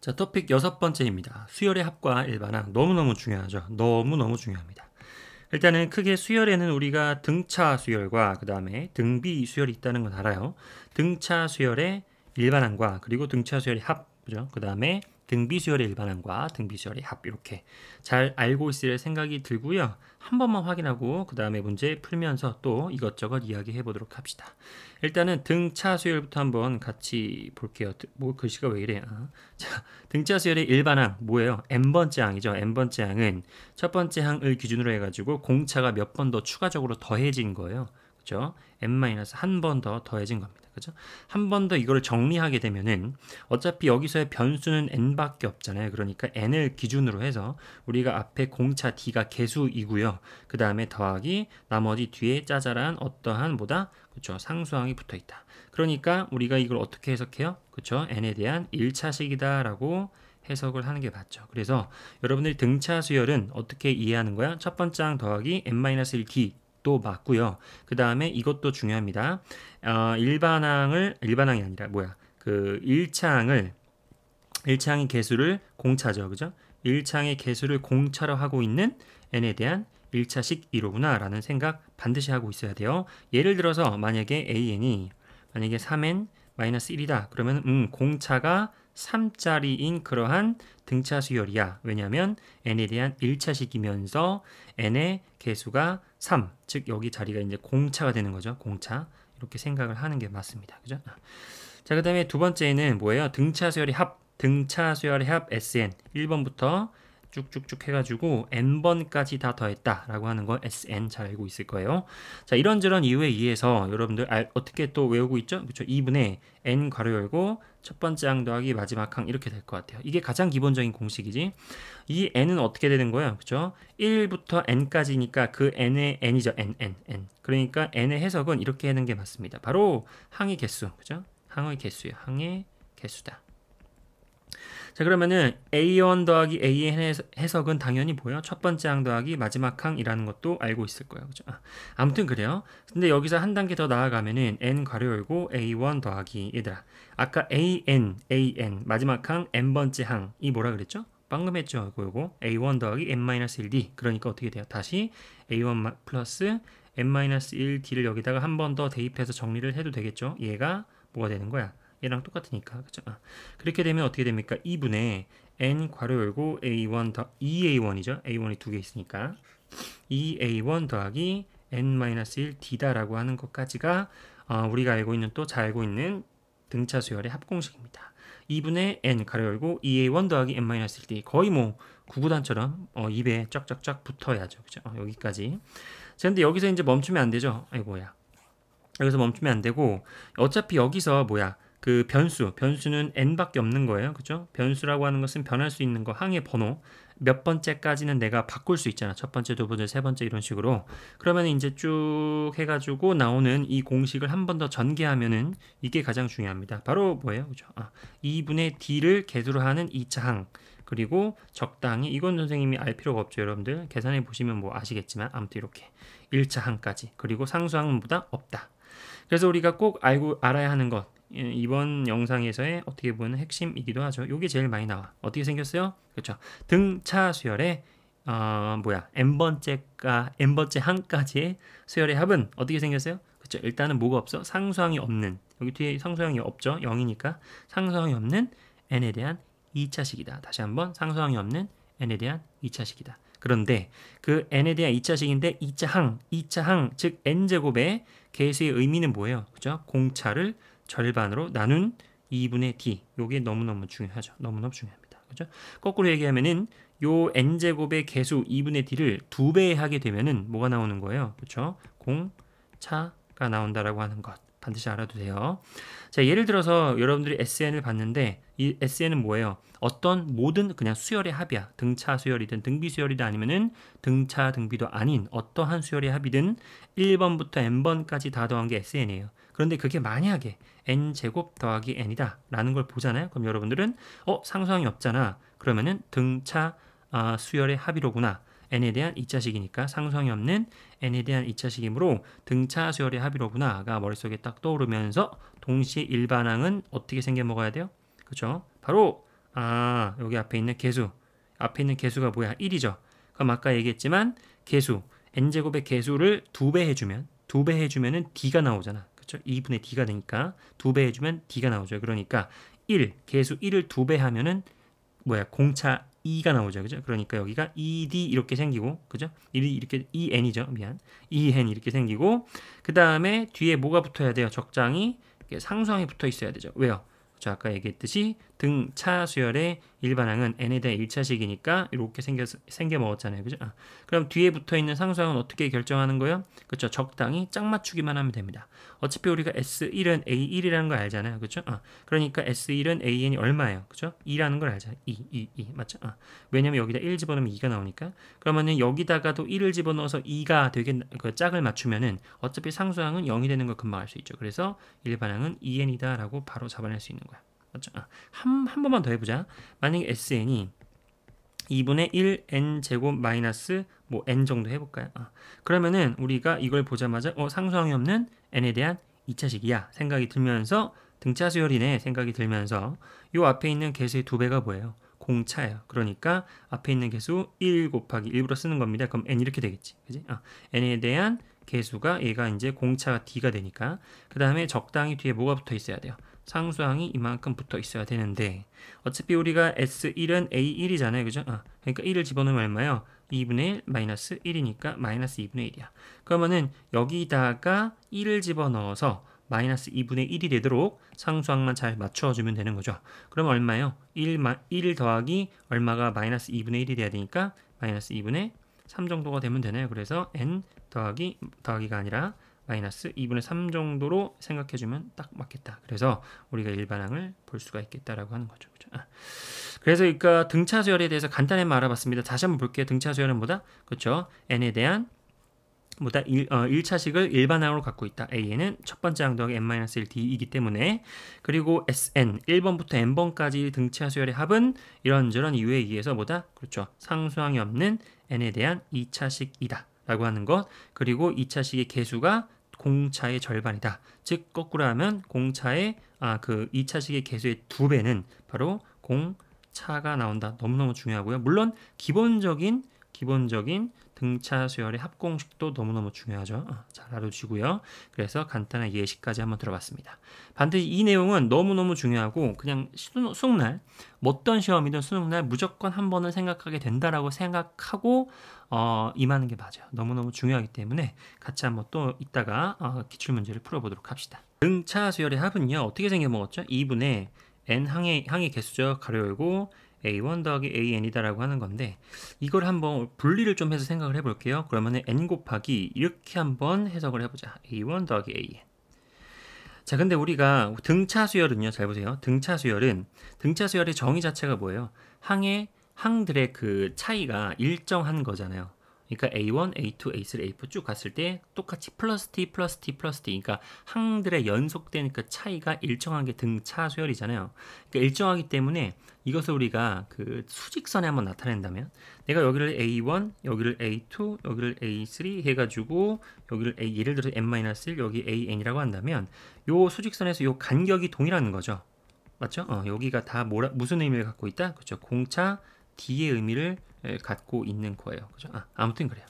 자, 토픽 여섯 번째입니다. 수열의 합과 일반항 너무너무 중요하죠. 너무너무 중요합니다. 일단은 크게 수열에는 우리가 등차 수열과 그 다음에 등비 수열이 있다는 건 알아요. 등차 수열의 일반항과 그리고 등차 수열의 합, 그죠? 그 다음에 등비 수열의 일반항과 등비 수열의 합 이렇게 잘 알고 있을 생각이 들고요. 한 번만 확인하고 그 다음에 문제 풀면서 또 이것저것 이야기해 보도록 합시다. 일단은 등차 수열부터 한번 같이 볼게요. 뭐 글씨가 왜 이래? 자, 등차 수열의 일반항 뭐예요? n번째 항이죠. n번째 항은 첫 번째 항을 기준으로 해가지고 공차가 몇 번 더 추가적으로 더해진 거예요. 그죠? n-한 번 더 더해진 겁니다. 그죠? 한 번 더 이걸 정리하게 되면은 어차피 여기서의 변수는 n밖에 없잖아요. 그러니까 n을 기준으로 해서 우리가 앞에 공차 d가 개수이고요. 그 다음에 더하기 나머지 뒤에 짜잘한 어떠한 뭐다? 그렇죠? 상수항이 붙어 있다. 그러니까 우리가 이걸 어떻게 해석해요? 그렇죠? n에 대한 1차식이다라고 해석을 하는 게 맞죠. 그래서 여러분들이 등차 수열은 어떻게 이해하는 거야? 첫 번째 항 더하기 n-1d 도 맞고요. 그 다음에 이것도 중요합니다. 일반항이 아니라 그 1차항의 개수를 공차죠. 그죠? 1차항의 개수를 공차로 하고 있는 n에 대한 1차식 1호구나 라는 생각 반드시 하고 있어야 돼요. 예를 들어서 만약에 만약에 3n-1이다. 그러면 공차가 3짜리인 그러한 등차 수열이야. 왜냐하면 n에 대한 1차식이면서 n의 개수가 3, 즉 여기 자리가 이제 공차가 되는 거죠. 공차. 이렇게 생각을 하는 게 맞습니다. 그죠? 자, 그 다음에 두 번째는 뭐예요? 등차 수열의 합. 등차 수열의 합 SN 1번부터 쭉쭉쭉 해가지고 n번까지 다 더했다라고 하는 거 SN 잘 알고 있을 거예요. 자, 이런저런 이유에 의해서 여러분들 어떻게 또 외우고 있죠? 그렇죠? 2분의 n 괄호 열고 첫 번째 항 더하기 마지막 항 이렇게 될 것 같아요. 이게 가장 기본적인 공식이지. 이 n은 어떻게 되는 거예요? 그렇죠? 1부터 n까지니까 그 n의 n이죠. n. 그러니까 n의 해석은 이렇게 하는 게 맞습니다. 바로 항의 개수. 그죠? 항의 개수예요. 항의 개수다. 자, 그러면은 A1 더하기 AN 해석은 당연히 뭐예요? 첫 번째 항 더하기 마지막 항이라는 것도 알고 있을 거예요. 그죠? 아무튼 그래요. 근데 여기서 한 단계 더 나아가면은 n 괄호 열고 A1 더하기 얘들아. 아까 AN 마지막 항 n번째 항이 뭐라 그랬죠? 방금 했죠. 요거 A1 더하기 n-1d. 그러니까 어떻게 돼요? 다시 A1 플러스 n-1d를 여기다가 한 번 더 대입해서 정리를 해도 되겠죠? 얘가 뭐가 되는 거야? 얘랑 똑같으니까. 그죠? 그렇게 되면 어떻게 됩니까? 2분의 n 괄호 열고 a1 더 2a1이죠. a1이 두 개 있으니까 2a1 더하기 n-1d다라고 하는 것까지가 우리가 알고 있는 또 잘 알고 있는 등차 수열의 합공식입니다. 2분의 n 괄호 열고 2a1 더하기 n-1d 거의 뭐 구구단처럼 입에 쫙쫙쫙 붙어야죠. 그죠? 여기까지. 자, 근데 여기서 이제 멈추면 안 되죠. 아이고야. 여기서 멈추면 안 되고 어차피 여기서 그 변수는 n밖에 없는 거예요. 그죠? 변수라고 하는 것은 변할 수 있는 거, 항의 번호 몇 번째까지는 내가 바꿀 수 있잖아. 첫 번째, 두 번째, 세 번째 이런 식으로. 그러면 이제 쭉 해가지고 나오는 이 공식을 한 번 더 전개하면은 이게 가장 중요합니다. 바로 뭐예요? 그죠? 2분의 d를 개수로 하는 2차 항. 그리고 적당히 이건 선생님이 알 필요가 없죠. 여러분들 계산해 보시면 뭐 아시겠지만 아무튼 이렇게 1차 항까지 그리고 상수항보다 없다. 그래서 우리가 꼭 알아야 하는 것 이번 영상에서의 어떻게 보면 핵심이기도 하죠. 이게 제일 많이 나와. 어떻게 생겼어요? 그렇죠. 등차 수열의 n번째 항까지의 수열의 합은 어떻게 생겼어요? 그렇죠. 일단은 뭐가 없어? 상수항이 없는 여기 뒤에 상수항이 없죠. 0이니까 상수항이 없는 n에 대한 2차식이다. 다시 한번 상수항이 없는 n에 대한 2차식이다. 그런데 그 n에 대한 2차식인데 2차 항, 즉 n제곱의 개수의 의미는 뭐예요? 그죠? 공차를 절반으로 나눈 2분의 d. 요게 너무너무 중요하죠. 너무너무 중요합니다. 그죠? 거꾸로 얘기하면은 요 n제곱의 개수 2분의 d를 2배 하게 되면은 뭐가 나오는 거예요? 그렇죠? 공차가 나온다라고 하는 것. 반드시 알아도 돼요. 자, 예를 들어서 여러분들이 SN을 봤는데 이 SN은 뭐예요? 어떤 모든 그냥 수열의 합이야. 등차 수열이든 등비 수열이든 아니면은 등차 등비도 아닌 어떠한 수열의 합이든 1번부터 n번까지 다 더한 게 SN이에요. 그런데 그게 만약에 n제곱 더하기 n이다 라는 걸 보잖아요. 그럼 여러분들은 상수항이 없잖아. 그러면은 등차 수열의 합이로구나. n에 대한 2차식이니까 상수항이 없는 n에 대한 2차식이므로 등차 수열의 합이로구나가 머릿속에 딱 떠오르면서 동시에 일반항은 어떻게 생겨 먹어야 돼요? 그죠? 바로 아, 여기 앞에 있는 개수. 앞에 있는 개수가 뭐야? 1이죠. 그럼 아까 얘기했지만 개수 n제곱의 개수를 2배 해주면 2배 해주면은 d가 나오잖아. 그렇죠? 2분의 d가 되니까 2배 해주면 d가 나오죠. 그러니까 1 개수 1을 2배 하면은 뭐야? 공차 2가 나오죠. 그죠? 그러니까 여기가 2d 이렇게 생기고 그죠? 1이 이렇게 2n이죠. 미안. 2n 이렇게 생기고 그다음에 뒤에 뭐가 붙어야 돼요? 적장이 상수항이 붙어 있어야 되죠. 왜요? 저 아까 얘기했듯이 등차 수열의 일반항은 n에 대한 1차식이니까 이렇게 생겨 먹었잖아요. 그죠? 아, 그럼 뒤에 붙어 있는 상수항은 어떻게 결정하는 거예요? 그렇죠. 적당히 짝 맞추기만 하면 됩니다. 어차피 우리가 S1은 A1이라는 걸 알잖아요. 그렇죠? 아, 그러니까 S1은 AN이 얼마예요? 그렇죠? 2라는 걸 알잖아요. 2 맞죠? 아, 왜냐면 여기다 1 집어넣으면 2가 나오니까. 그러면은 여기다가도 1을 집어넣어서 2가 되게 그 짝을 맞추면은 어차피 상수항은 0이 되는 걸 금방 알 수 있죠. 그래서 일반항은 2n이다라고 바로 잡아낼 수 있는 거야. 맞죠? 아, 한 번만 더 해보자. 만약에 SN이 2분의 1 n 제곱 마이너스 뭐 n 정도 해볼까요? 아, 그러면은 우리가 이걸 보자마자 상수항이 없는 n에 대한 2차식이야 생각이 들면서 등차 수열이네 생각이 들면서 요 앞에 있는 개수의 2배가 뭐예요? 공차예요. 그러니까 앞에 있는 개수 1 곱하기 일부러 쓰는 겁니다. 그럼 n 이렇게 되겠지. 그지? n에 대한 개수가 얘가 이제 공차가 d가 되니까 그 다음에 적당히 뒤에 뭐가 붙어 있어야 돼요? 상수항이 이만큼 붙어 있어야 되는데 어차피 우리가 S1은 A1이잖아요. 그죠? 그러니까 1을 집어넣으면 얼마예요? 2분의 1 마이너스 1이니까 마이너스 2분의 1이야. 그러면은 여기다가 1을 집어넣어서 마이너스 2분의 1이 되도록 상수항만 잘 맞춰주면 되는 거죠. 그럼 얼마예요? 1 더하기 얼마가 마이너스 2분의 1이 돼야 되니까 마이너스 2분의 3 정도가 되면 되나요? 그래서 n 더하기가 아니라 마이너스 2분의 3 정도로 생각해주면 딱 맞겠다. 그래서 우리가 일반항을 볼 수가 있겠다라고 하는 거죠. 그렇죠? 그래서 그러니까 등차 수열에 대해서 간단히 알아봤습니다. 다시 한번 볼게요. 등차 수열은 뭐다? 그렇죠? n에 대한 뭐다 1차식을 일반항으로 갖고 있다. A는 첫 번째 항 더하기 n-1d이기 때문에 그리고 Sn 1번부터 n번까지 등차 수열의 합은 이런저런 이유에 의해서 뭐다? 그렇죠. 상수항이 없는 n에 대한 2차식이다. 라고 하는 것 그리고 2차식의 개수가 공차의 절반이다. 즉 거꾸로 하면 공차의 그 2차식의 개수의 2배는 바로 공차가 나온다. 너무너무 중요하고요. 물론 기본적인 등차 수열의 합공식도 너무너무 중요하죠. 잘 알아두시고요. 그래서 간단한 예시까지 한번 들어봤습니다. 반드시 이 내용은 너무너무 중요하고 그냥 수능날 어떤 시험이든 수능날 무조건 한 번은 생각하게 된다라고 생각하고 임하는 게 맞아요. 너무너무 중요하기 때문에 같이 한번 또 이따가 기출문제를 풀어보도록 합시다. 등차 수열의 합은요. 어떻게 생겨먹었죠? 2분의 n 항의 개수죠. 가로 열고 a1 더하기 an이다라고 하는 건데 이걸 한번 분리를 좀 해서 생각을 해볼게요. 그러면 n 곱하기 이렇게 한번 해석을 해보자. a1 더하기 an. 자, 근데 우리가 등차 수열은요. 잘 보세요. 등차 수열의 정의 자체가 뭐예요? 항들의 그 차이가 일정한 거잖아요. 그러니까 A1, A2, A3, A4 쭉 갔을 때 똑같이 플러스 T, 플러스 T, 플러스 T. 그러니까 항들의 연속된 그 차이가 일정한 게 등차 수열이잖아요. 그러니까 일정하기 때문에 이것을 우리가 그 수직선에 한번 나타낸다면 내가 여기를 A1, 여기를 A2, 여기를 A3 해가지고 여기를 예를 들어서 n-1, 여기 AN이라고 한다면 요 수직선에서 요 간격이 동일한 거죠. 맞죠? 여기가 다 무슨 의미를 갖고 있다? 그렇죠. 공차 D의 의미를 갖고 있는 거예요. 그죠? 아무튼 그래요.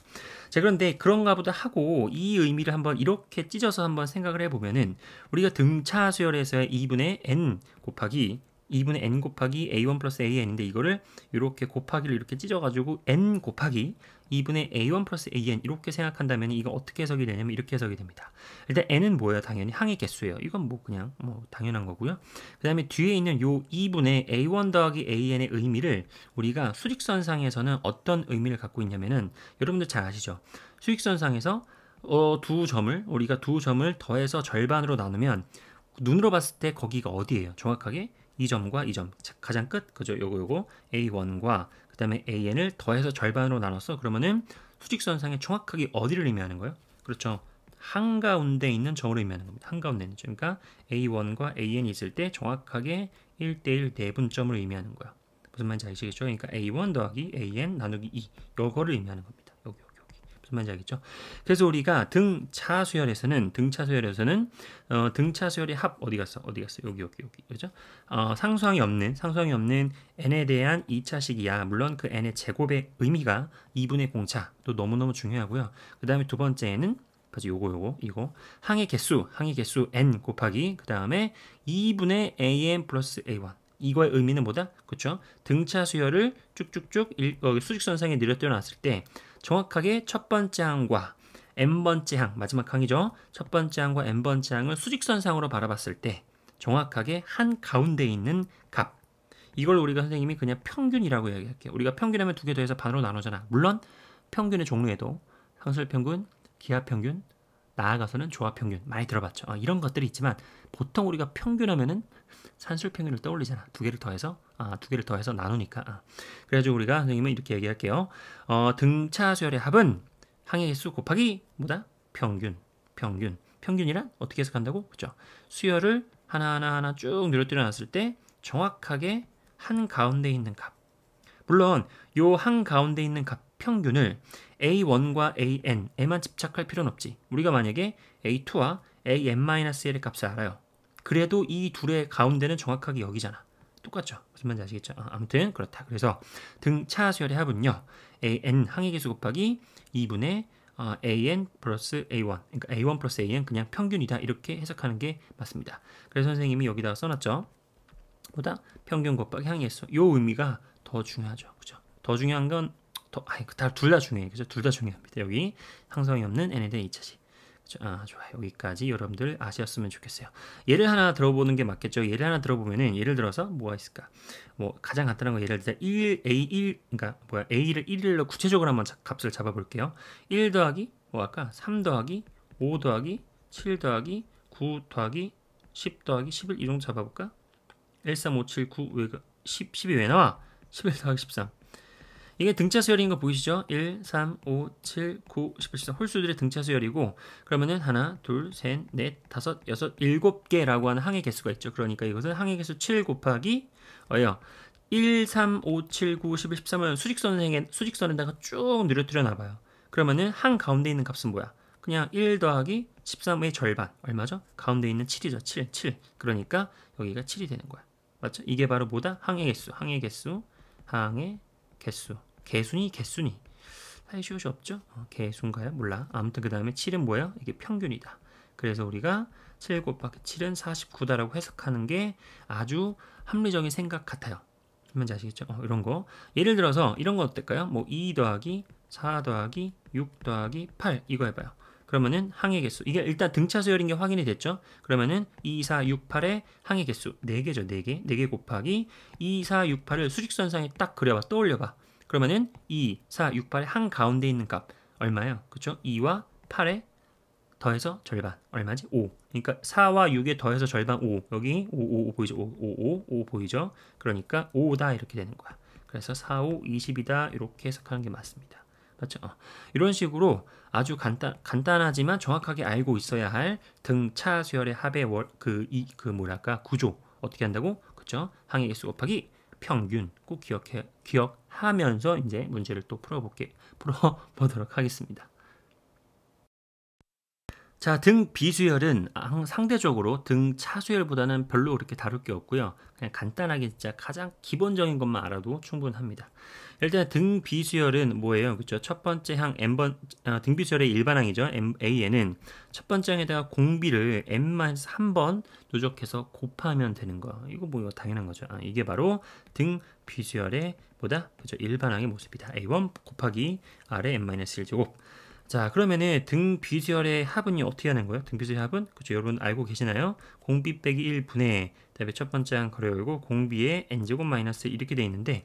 자, 그런데 그런가 보다 하고 이 의미를 한번 이렇게 찢어서 한번 생각을 해보면은 우리가 등차 수열에서의 2분의 n 곱하기 a1 플러스 an인데 이거를 이렇게 곱하기를 이렇게 찢어가지고 n 곱하기 2분의 a1 플러스 an 이렇게 생각한다면 이거 어떻게 해석이 되냐면 이렇게 해석이 됩니다. 일단 n은 뭐예요? 당연히 항의 개수예요. 이건 뭐 그냥 뭐 당연한 거고요. 그 다음에 뒤에 있는 요 2분의 a1 더하기 an의 의미를 우리가 수직선상에서는 어떤 의미를 갖고 있냐면은 여러분들 잘 아시죠? 수직선상에서 우리가 두 점을 더해서 절반으로 나누면 눈으로 봤을 때 거기가 어디예요? 정확하게 이 점과 이 점 가장 끝 그죠? 요거 A1과 그 다음에 AN을 더해서 절반으로 나눴어. 그러면은 수직선상에 정확하게 어디를 의미하는 거예요? 그렇죠. 한가운데 있는 점을 의미하는 겁니다. 한가운데 있는 점. 그러니까 A1과 AN이 있을 때 정확하게 1대1 내분점을 의미하는 거야. 무슨 말인지 아시겠죠? 그러니까 A1 더하기 AN 나누기 2 요거를 의미하는 겁니다. 여기. 무슨 무슨 말인지 알겠죠? 그래서 우리가 등차 수열에서는 등차 수열의 합 어디 갔어? 여기 그죠? 상수항이 없는 n에 대한 2차식이야. 물론 그 n의 제곱의 의미가 2분의 공차 또 너무너무 중요하고요. 그 다음에 두 번째는 그죠? 이거 항의 개수 n 곱하기 그 다음에 2분의 an 플러스 a1 이거의 의미는 뭐다? 그렇죠? 등차 수열을 쭉쭉쭉 수직선상에 늘어뜨려 놨을 때 정확하게 첫 번째 항과 n번째 항, 마지막 항이죠. 첫 번째 항과 n번째 항을 수직선상으로 바라봤을 때 정확하게 한 가운데 있는 값. 이걸 우리가 선생님이 그냥 평균이라고 이야기할게요. 우리가 평균하면 두 개 더해서 반으로 나누잖아. 물론 평균의 종류에도 상수평균, 기하평균, 나아가서는 조합평균 많이 들어봤죠. 이런 것들이 있지만 보통 우리가 평균하면은 산술평균을 떠올리잖아. 두 개를 더해서 나누니까. 그래가지고 우리가 선생님은 이렇게 얘기할게요. 등차 수열의 합은 항의 개수 곱하기 뭐다? 평균이란 어떻게 해석한다고? 그죠? 수열을 하나하나 쭉 늘어뜨려 놨을 때 정확하게 한 가운데 있는 값. 물론 요 한 가운데 있는 값 평균을 A1과 AN에만 집착할 필요는 없지. 우리가 만약에 A2와 AN-L의 값을 알아요. 그래도 이 둘의 가운데는 정확하게 여기잖아. 똑같죠? 무슨 말인지 아시겠죠? 아무튼 그렇다. 그래서 등차 수열의 합은요. AN 항의 개수 곱하기 2분의 AN 플러스 A1 그러니까 A1 플러스 AN 그냥 평균이다. 이렇게 해석하는 게 맞습니다. 그래서 선생님이 여기다가 써놨죠. 보다 평균 곱하기 항의 개수. 요 의미가 더 중요하죠. 그죠? 더 중요한 건 둘 다 중요해. 그죠? 둘 다 중요합니다. 여기 항성이 없는 n에 대한 2차식. 좋아요. 여기까지 여러분들 아셨으면 좋겠어요. 예를 하나 들어보는 게 맞겠죠. 예를 하나 들어보면은 예를 들어서 뭐가 있을까? 뭐 가장 간단한 거 예를 들어 A1 그러니까 A를 1일로 구체적으로 한번 값을 잡아볼게요. 1 더하기 뭐 할까? 3 더하기 5 더하기 7 더하기 9 더하기 10 더하기 11 이 정도 잡아볼까? 1, 3, 5, 7, 9 왜 10이 왜 나와? 11 더하기 13 이게 등차 수열인 거 보이시죠? 1, 3, 5, 7, 9, 11, 13 홀수들의 등차 수열이고 그러면은 하나, 둘, 셋, 넷, 다섯, 여섯, 7개라고 하는 항의 개수가 있죠. 그러니까 이것은 항의 개수 7 곱하기 1, 3, 5, 7, 9, 11, 13은 수직선에다가 쭉 늘어뜨려 놔봐요. 그러면은 한 가운데 있는 값은 뭐야? 그냥 1 더하기 13의 절반 얼마죠? 가운데 있는 7이죠. 7. 그러니까 여기가 7이 되는 거야. 맞죠? 이게 바로 뭐다? 항의 개수. 개순이 사이시옷이 없죠? 개수인가요? 몰라. 아무튼 그 다음에 7은 뭐야? 이게 평균이다. 그래서 우리가 7 곱하기 7은 49다라고 해석하는 게 아주 합리적인 생각 같아요. 뭔지 아시겠죠? 이런 거. 예를 들어서 이런 거 어떨까요? 뭐 2 더하기 4 더하기 6 더하기 8 이거 해봐요. 그러면은 항의 개수. 이게 일단 등차 수열인 게 확인이 됐죠? 그러면은 2, 4, 6, 8의 항의 개수 4개죠. 4개. 4개 곱하기 2, 4, 6, 8을 수직선상에 딱 그려봐. 떠올려봐. 그러면은 2, 4, 6, 8의 한 가운데 있는 값 얼마예요? 그쵸? 2와 8에 더해서 절반 얼마지? 5. 그러니까 4와 6에 더해서 절반 5. 여기 5 보이죠? 5 보이죠? 그러니까 5다 이렇게 되는 거야. 그래서 4, 5, 20이다 이렇게 해석하는 게 맞습니다. 맞죠? 이런 식으로 아주 간단하지만 정확하게 알고 있어야 할 등차 수열의 합의 구조 어떻게 한다고? 그쵸? 항의 개수 곱하기 평균 꼭 기억하면서 이제 문제를 또 풀어보도록 하겠습니다. 자, 등 비수열은 상대적으로 등 차수열보다는 별로 그렇게 다룰 게 없고요. 그냥 간단하게 진짜 가장 기본적인 것만 알아도 충분합니다. 일단 등 비수열은 뭐예요? 그렇죠? 첫 번째 항 등 비수열의 일반항이죠. AN은 첫 번째 항에다가 공비를 n-1번 누적해서 곱하면 되는 거. 이거 뭐 당연한 거죠. 이게 바로 등 비수열의 그죠? 일반항의 모습이다. A1 곱하기 R의 n-1제곱. 자, 그러면은 등 비수열의 합은요 어떻게 하는 거예요? 등 비수열의 합은 그죠? 여러분 알고 계시나요? 공비 빼기 1분의 그다음에 첫 번째 항 가로 열고 공비의 n제곱 마이너스 이렇게 돼 있는데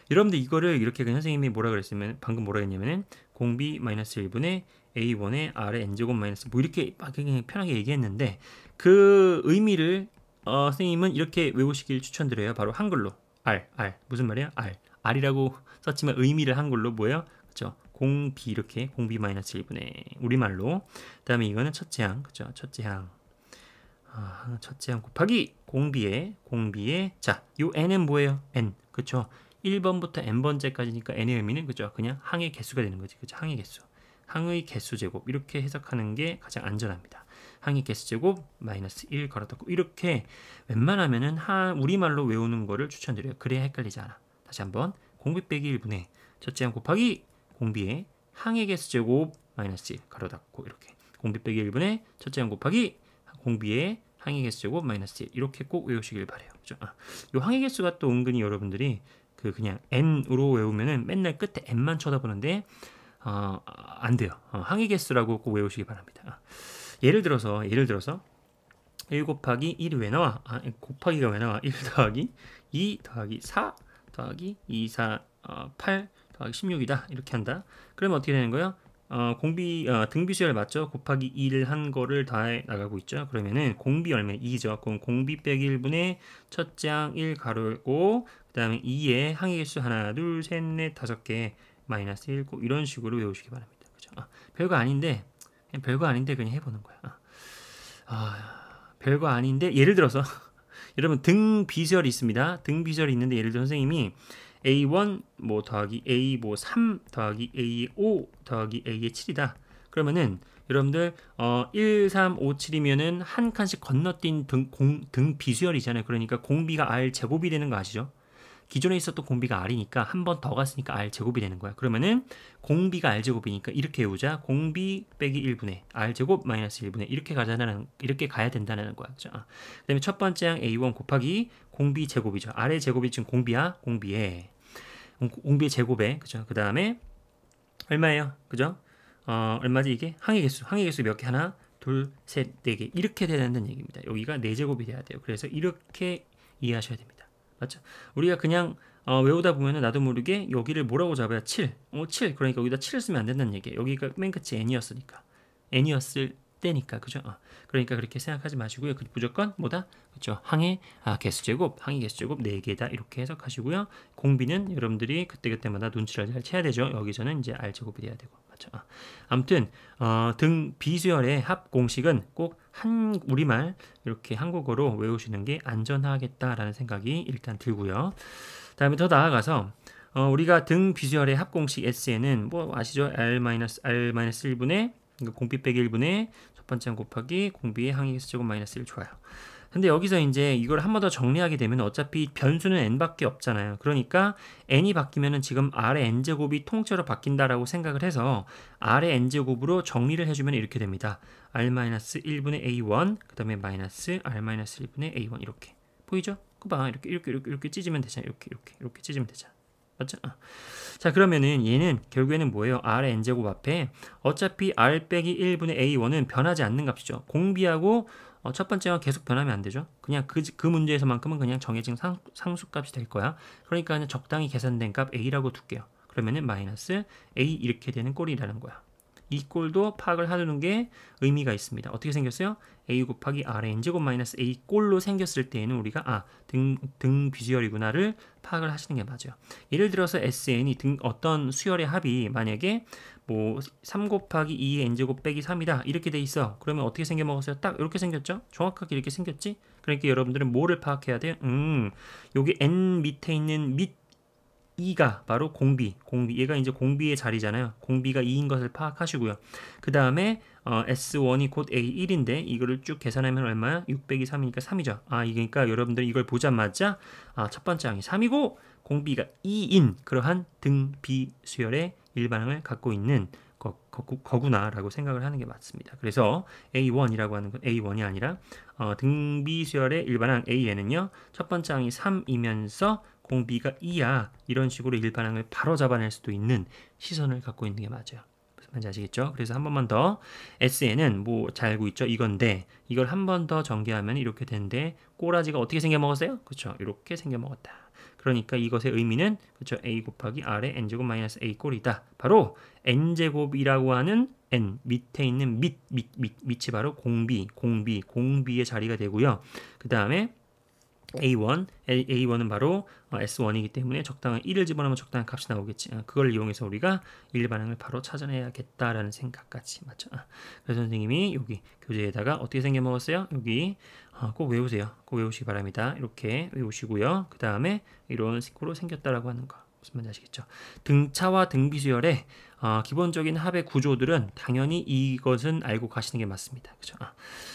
여러분들 이거를 이렇게 그냥 선생님이 뭐라 그랬으면 방금 뭐라 했냐면은 공비 마이너스 1분의 a1의 r의 n제곱 마이너스 뭐 이렇게 그냥 편하게 얘기했는데 그 의미를 선생님은 이렇게 외우시길 추천드려요. 바로 한글로 r 무슨 말이야? r이라고 썼지만 의미를 한글로 뭐예요? 그죠? 공비 이렇게 공비 마이너스 1분의 우리말로 그 다음에 이거는 첫째 항 그죠? 첫째 항 곱하기 공비에 자, 요 n은 뭐예요? n 그쵸? 1번부터 n번째까지니까 n의 의미는 그죠? 그냥 항의 개수가 되는 거지 그죠? 항의 개수 항의 개수 제곱 이렇게 해석하는 게 가장 안전합니다. 항의 개수 제곱 마이너스 1 걸어뒀고 이렇게 웬만하면은 우리말로 외우는 거를 추천드려요. 그래야 헷갈리지 않아. 다시 한번 공비 빼기 1분의 첫째 항 곱하기 공비의 항의 개수 제곱 마이너스 1 가로 닫고 이렇게 공비 빼기 1분의 첫째 항 곱하기 공비의 항의 개수 제곱 마이너스 1 이렇게 꼭 외우시길 바래요. 그죠? 요 항의 개수가 또 은근히 여러분들이 그냥 n으로 외우면은 맨날 끝에 n만 쳐다보는데 안 돼요. 항의 개수라고 꼭 외우시기 바랍니다. 예를 들어서 1 곱하기 1이 왜 나와? 곱하기가 왜 나와? 1 더하기 2 더하기 4 더하기 2, 4, 8 더하기 16이다. 이렇게 한다. 그러면 어떻게 되는 거예요? 등비수열 맞죠? 곱하기 2를 한 거를 더해 나가고 있죠. 그러면은 공비 얼마? 2죠. 그럼 공비 빼기 1분의 첫째 항 1 가로 열고 그 다음에 2에 항의 개수 하나, 둘, 셋, 넷, 5개 마이너스 1 고 이런 식으로 외우시기 바랍니다. 그죠? 별거 아닌데 그냥 해보는 거야. 별거 아닌데 예를 들어서 여러분 등비수열이 있습니다. 등비수열이 있는데 예를 들어 선생님이 A1 뭐 더하기 A 뭐 3 더하기 A 5 더하기 A의 7이다. 그러면은 여러분들 1, 3, 5, 7이면은 한 칸씩 건너뛴 등 비수열이잖아요. 그러니까 공비가 R 제곱이 되는 거 아시죠? 기존에 있었던 공비가 R이니까 한 번 더 갔으니까 R 제곱이 되는 거야. 그러면은 공비가 R 제곱이니까 이렇게 외우자. 공비 빼기 1분의 R 제곱 마이너스 1분의 이렇게 가야 된다는 거야. 그죠? 그다음에 첫 번째 항 A1 곱하기 공비 제곱이죠. R의 제곱이 지금 공비의 제곱에 그죠? 그다음에 얼마예요? 그죠? 얼마지 이게? 항의 개수 몇 개? 하나, 둘, 셋, 네 개. 이렇게 돼야 된다는 얘기입니다. 여기가 4제곱이 돼야 돼요. 그래서 이렇게 이해하셔야 됩니다. 맞죠? 우리가 그냥 외우다 보면은 나도 모르게 여기를 뭐라고 잡아야 7. 7. 그러니까 여기다 7을 쓰면 안 된다는 얘기예요. 여기가 맨 끝이 n이었으니까. n이었을 때니까. 그죠? 그러니까 그렇게 생각하지 마시고요. 무조건 뭐다? 그렇죠? 항의 개수 제곱, 항의 개수 제곱 4개다. 이렇게 해석하시고요. 공비는 여러분들이 그때그때마다 눈치를 잘 채야 되죠. 여기서는 이제 R 제곱이 돼야 되고. 맞죠? 아무튼 등 비수열의 합 공식은 꼭 우리말 이렇게 한국어로 외우시는 게 안전하겠다라는 생각이 일단 들고요. 다음에 더 나아가서 우리가 등 비수열의 합 공식 S에는 뭐 아시죠? R-1분의 공비 빼기 1분의 첫 번째 항 곱하기 공비의 항의 개수 제곱 마이너스 1 좋아요. 근데 여기서 이제 이걸 한 번 더 정리하게 되면 어차피 변수는 n밖에 없잖아요. 그러니까 n이 바뀌면은 지금 r의 n제곱이 통째로 바뀐다라고 생각을 해서 r의 n제곱으로 정리를 해주면 이렇게 됩니다. r-1분의 a1 그 다음에 마이너스 r-1분의 a1 이렇게 보이죠? 그봐 이렇게 찢으면 되잖아. 이렇게 찢으면 되잖아. 맞죠? 자 그러면은 얘는 결국에는 뭐예요? r의 n제곱 앞에 어차피 r 빼기 1분의 a1은 변하지 않는 값이죠. 공비하고 첫 번째가 계속 변하면 안 되죠. 그냥 그 문제에서만큼은 그냥 정해진 상수값이 될 거야. 그러니까 그냥 적당히 계산된 값 a라고 둘게요. 그러면은 마이너스 a 이렇게 되는 꼴이라는 거야. 이 꼴도 파악을 하는 게 의미가 있습니다. 어떻게 생겼어요? a 곱하기 r의 n제곱 마이너스 a 꼴로 생겼을 때에는 우리가 등 비수열이구나를 파악을 하시는 게 맞아요. 예를 들어서 SN이 어떤 수열의 합이 만약에 뭐 3 곱하기 2의 n제곱 빼기 3이다 이렇게 돼 있어. 그러면 어떻게 생겨 먹었어요? 딱 이렇게 생겼죠? 정확하게 이렇게 생겼지? 그러니까 여러분들은 뭐를 파악해야 돼요? 여기 n 밑에 있는 밑 2가 바로 공비 얘가 이제 공비의 자리잖아요. 공비가 2인 것을 파악하시고요. 그 다음에 S1이 곧 A1인데 이거를 쭉 계산하면 얼마야? 6 빼기 3이니까 3이죠. 그러니까 여러분들 이걸 보자마자 첫 번째 항이 3이고 공비가 2인 그러한 등비수열의 일반항을 갖고 있는 거구나라고 생각을 하는 게 맞습니다. 그래서 A1이라고 하는 건 A1이 아니라 등비수열의 일반항 A에는요. 첫 번째 항이 3이면서 공비가 2야. 이런 식으로 일반항을 바로 잡아낼 수도 있는 시선을 갖고 있는 게 맞아요. 무슨 말인지 아시겠죠? 그래서 한 번만 더 SN은 뭐 잘 알고 있죠? 이건데 이걸 한 번 더 전개하면 이렇게 되는데 꼬라지가 어떻게 생겨 먹었어요? 그렇죠? 이렇게 생겨 먹었다. 그러니까 이것의 의미는 그렇죠? a 곱하기 r의 n제곱 마이너스 a 꼴이다. 바로 n제곱이라고 하는 n 밑에 있는 밑이 바로 공비의 자리가 되고요. 그 다음에 A1은 바로 S1이기 때문에 적당한 1을 집어넣으면 적당한 값이 나오겠지. 그걸 이용해서 우리가 일반항을 바로 찾아내야겠다라는 생각까지 맞죠? 그래서 선생님이 여기 교재에다가 어떻게 생겨 먹었어요? 여기 꼭 외우세요. 꼭 외우시기 바랍니다. 이렇게 외우시고요. 그 다음에 이런 식으로 생겼다라고 하는 거. 무슨 말인지 아시겠죠? 등차와 등비수열의 기본적인 합의 구조들은 당연히 이것은 알고 가시는 게 맞습니다. 그죠?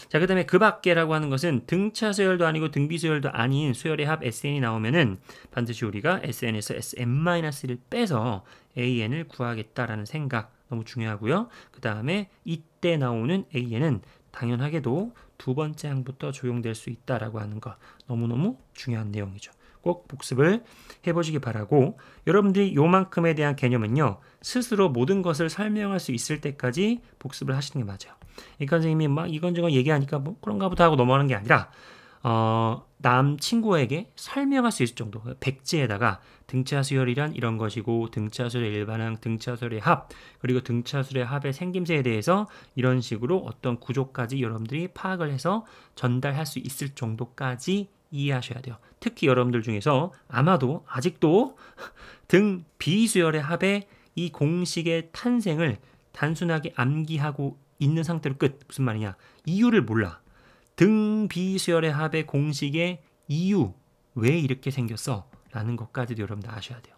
자, 그 다음에 그 밖에라고 하는 것은 등차 수열도 아니고 등비수열도 아닌 수열의 합 SN이 나오면은 반드시 우리가 SN에서 SN-를 빼서 AN을 구하겠다라는 생각 너무 중요하고요. 그 다음에 이때 나오는 AN은 당연하게도 두 번째 항부터 적용될 수 있다라고 하는 거 너무너무 중요한 내용이죠. 꼭 복습을 해보시기 바라고 여러분들이 요만큼에 대한 개념은요 스스로 모든 것을 설명할 수 있을 때까지 복습을 하시는 게 맞아요. 그러니까 선생님이 막 이건저건 얘기하니까 뭐 그런가 보다 하고 넘어가는 게 아니라 남 친구에게 설명할 수 있을 정도 백지에다가 등차수열이란 이런 것이고 등차수열의 일반항, 등차수열의 합 그리고 등차수열의 합의 생김새에 대해서 이런 식으로 어떤 구조까지 여러분들이 파악을 해서 전달할 수 있을 정도까지 이해하셔야 돼요. 특히 여러분들 중에서 아마도 아직도 등 비수열의 합의 이 공식의 탄생을 단순하게 암기하고 있는 상태로 끝. 무슨 말이냐? 이유를 몰라. 등 비수열의 합의 공식의 이유 왜 이렇게 생겼어? 라는 것까지도 여러분들 아셔야 돼요.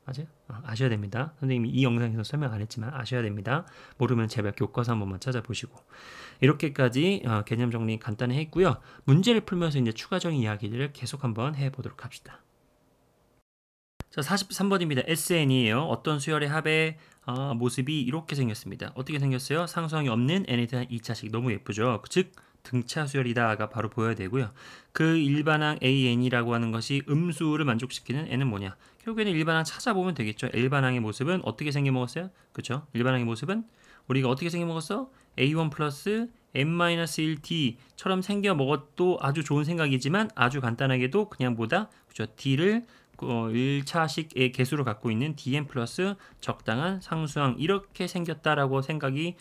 맞아요? 아셔야 됩니다. 선생님이 이 영상에서 설명 안 했지만 아셔야 됩니다. 모르면 제발 교과서 한 번만 찾아보시고 이렇게까지 개념 정리 간단히 했고요. 문제를 풀면서 이제 추가적인 이야기들을 계속 한번 해보도록 합시다. 자, 43번입니다. SN이에요. 어떤 수열의 합의 모습이 이렇게 생겼습니다. 어떻게 생겼어요? 상수항이 없는 n에 대한 2차식 너무 예쁘죠? 즉 등차 수열이다가 바로 보여야 되고요. 그 일반항 AN이라고 하는 것이 음수를 만족시키는 n은 뭐냐? 결국에는 일반항 찾아보면 되겠죠. 일반항의 모습은 어떻게 생겨먹었어요? 그렇죠? 일반항의 모습은 우리가 어떻게 생겨먹었어? A1 플러스 n-1d처럼 생겨먹어도 아주 좋은 생각이지만 아주 간단하게도 그냥 보다 그렇죠? D를 1차식의 개수로 갖고 있는 dn 플러스 적당한 상수항 이렇게 생겼다라고 생각이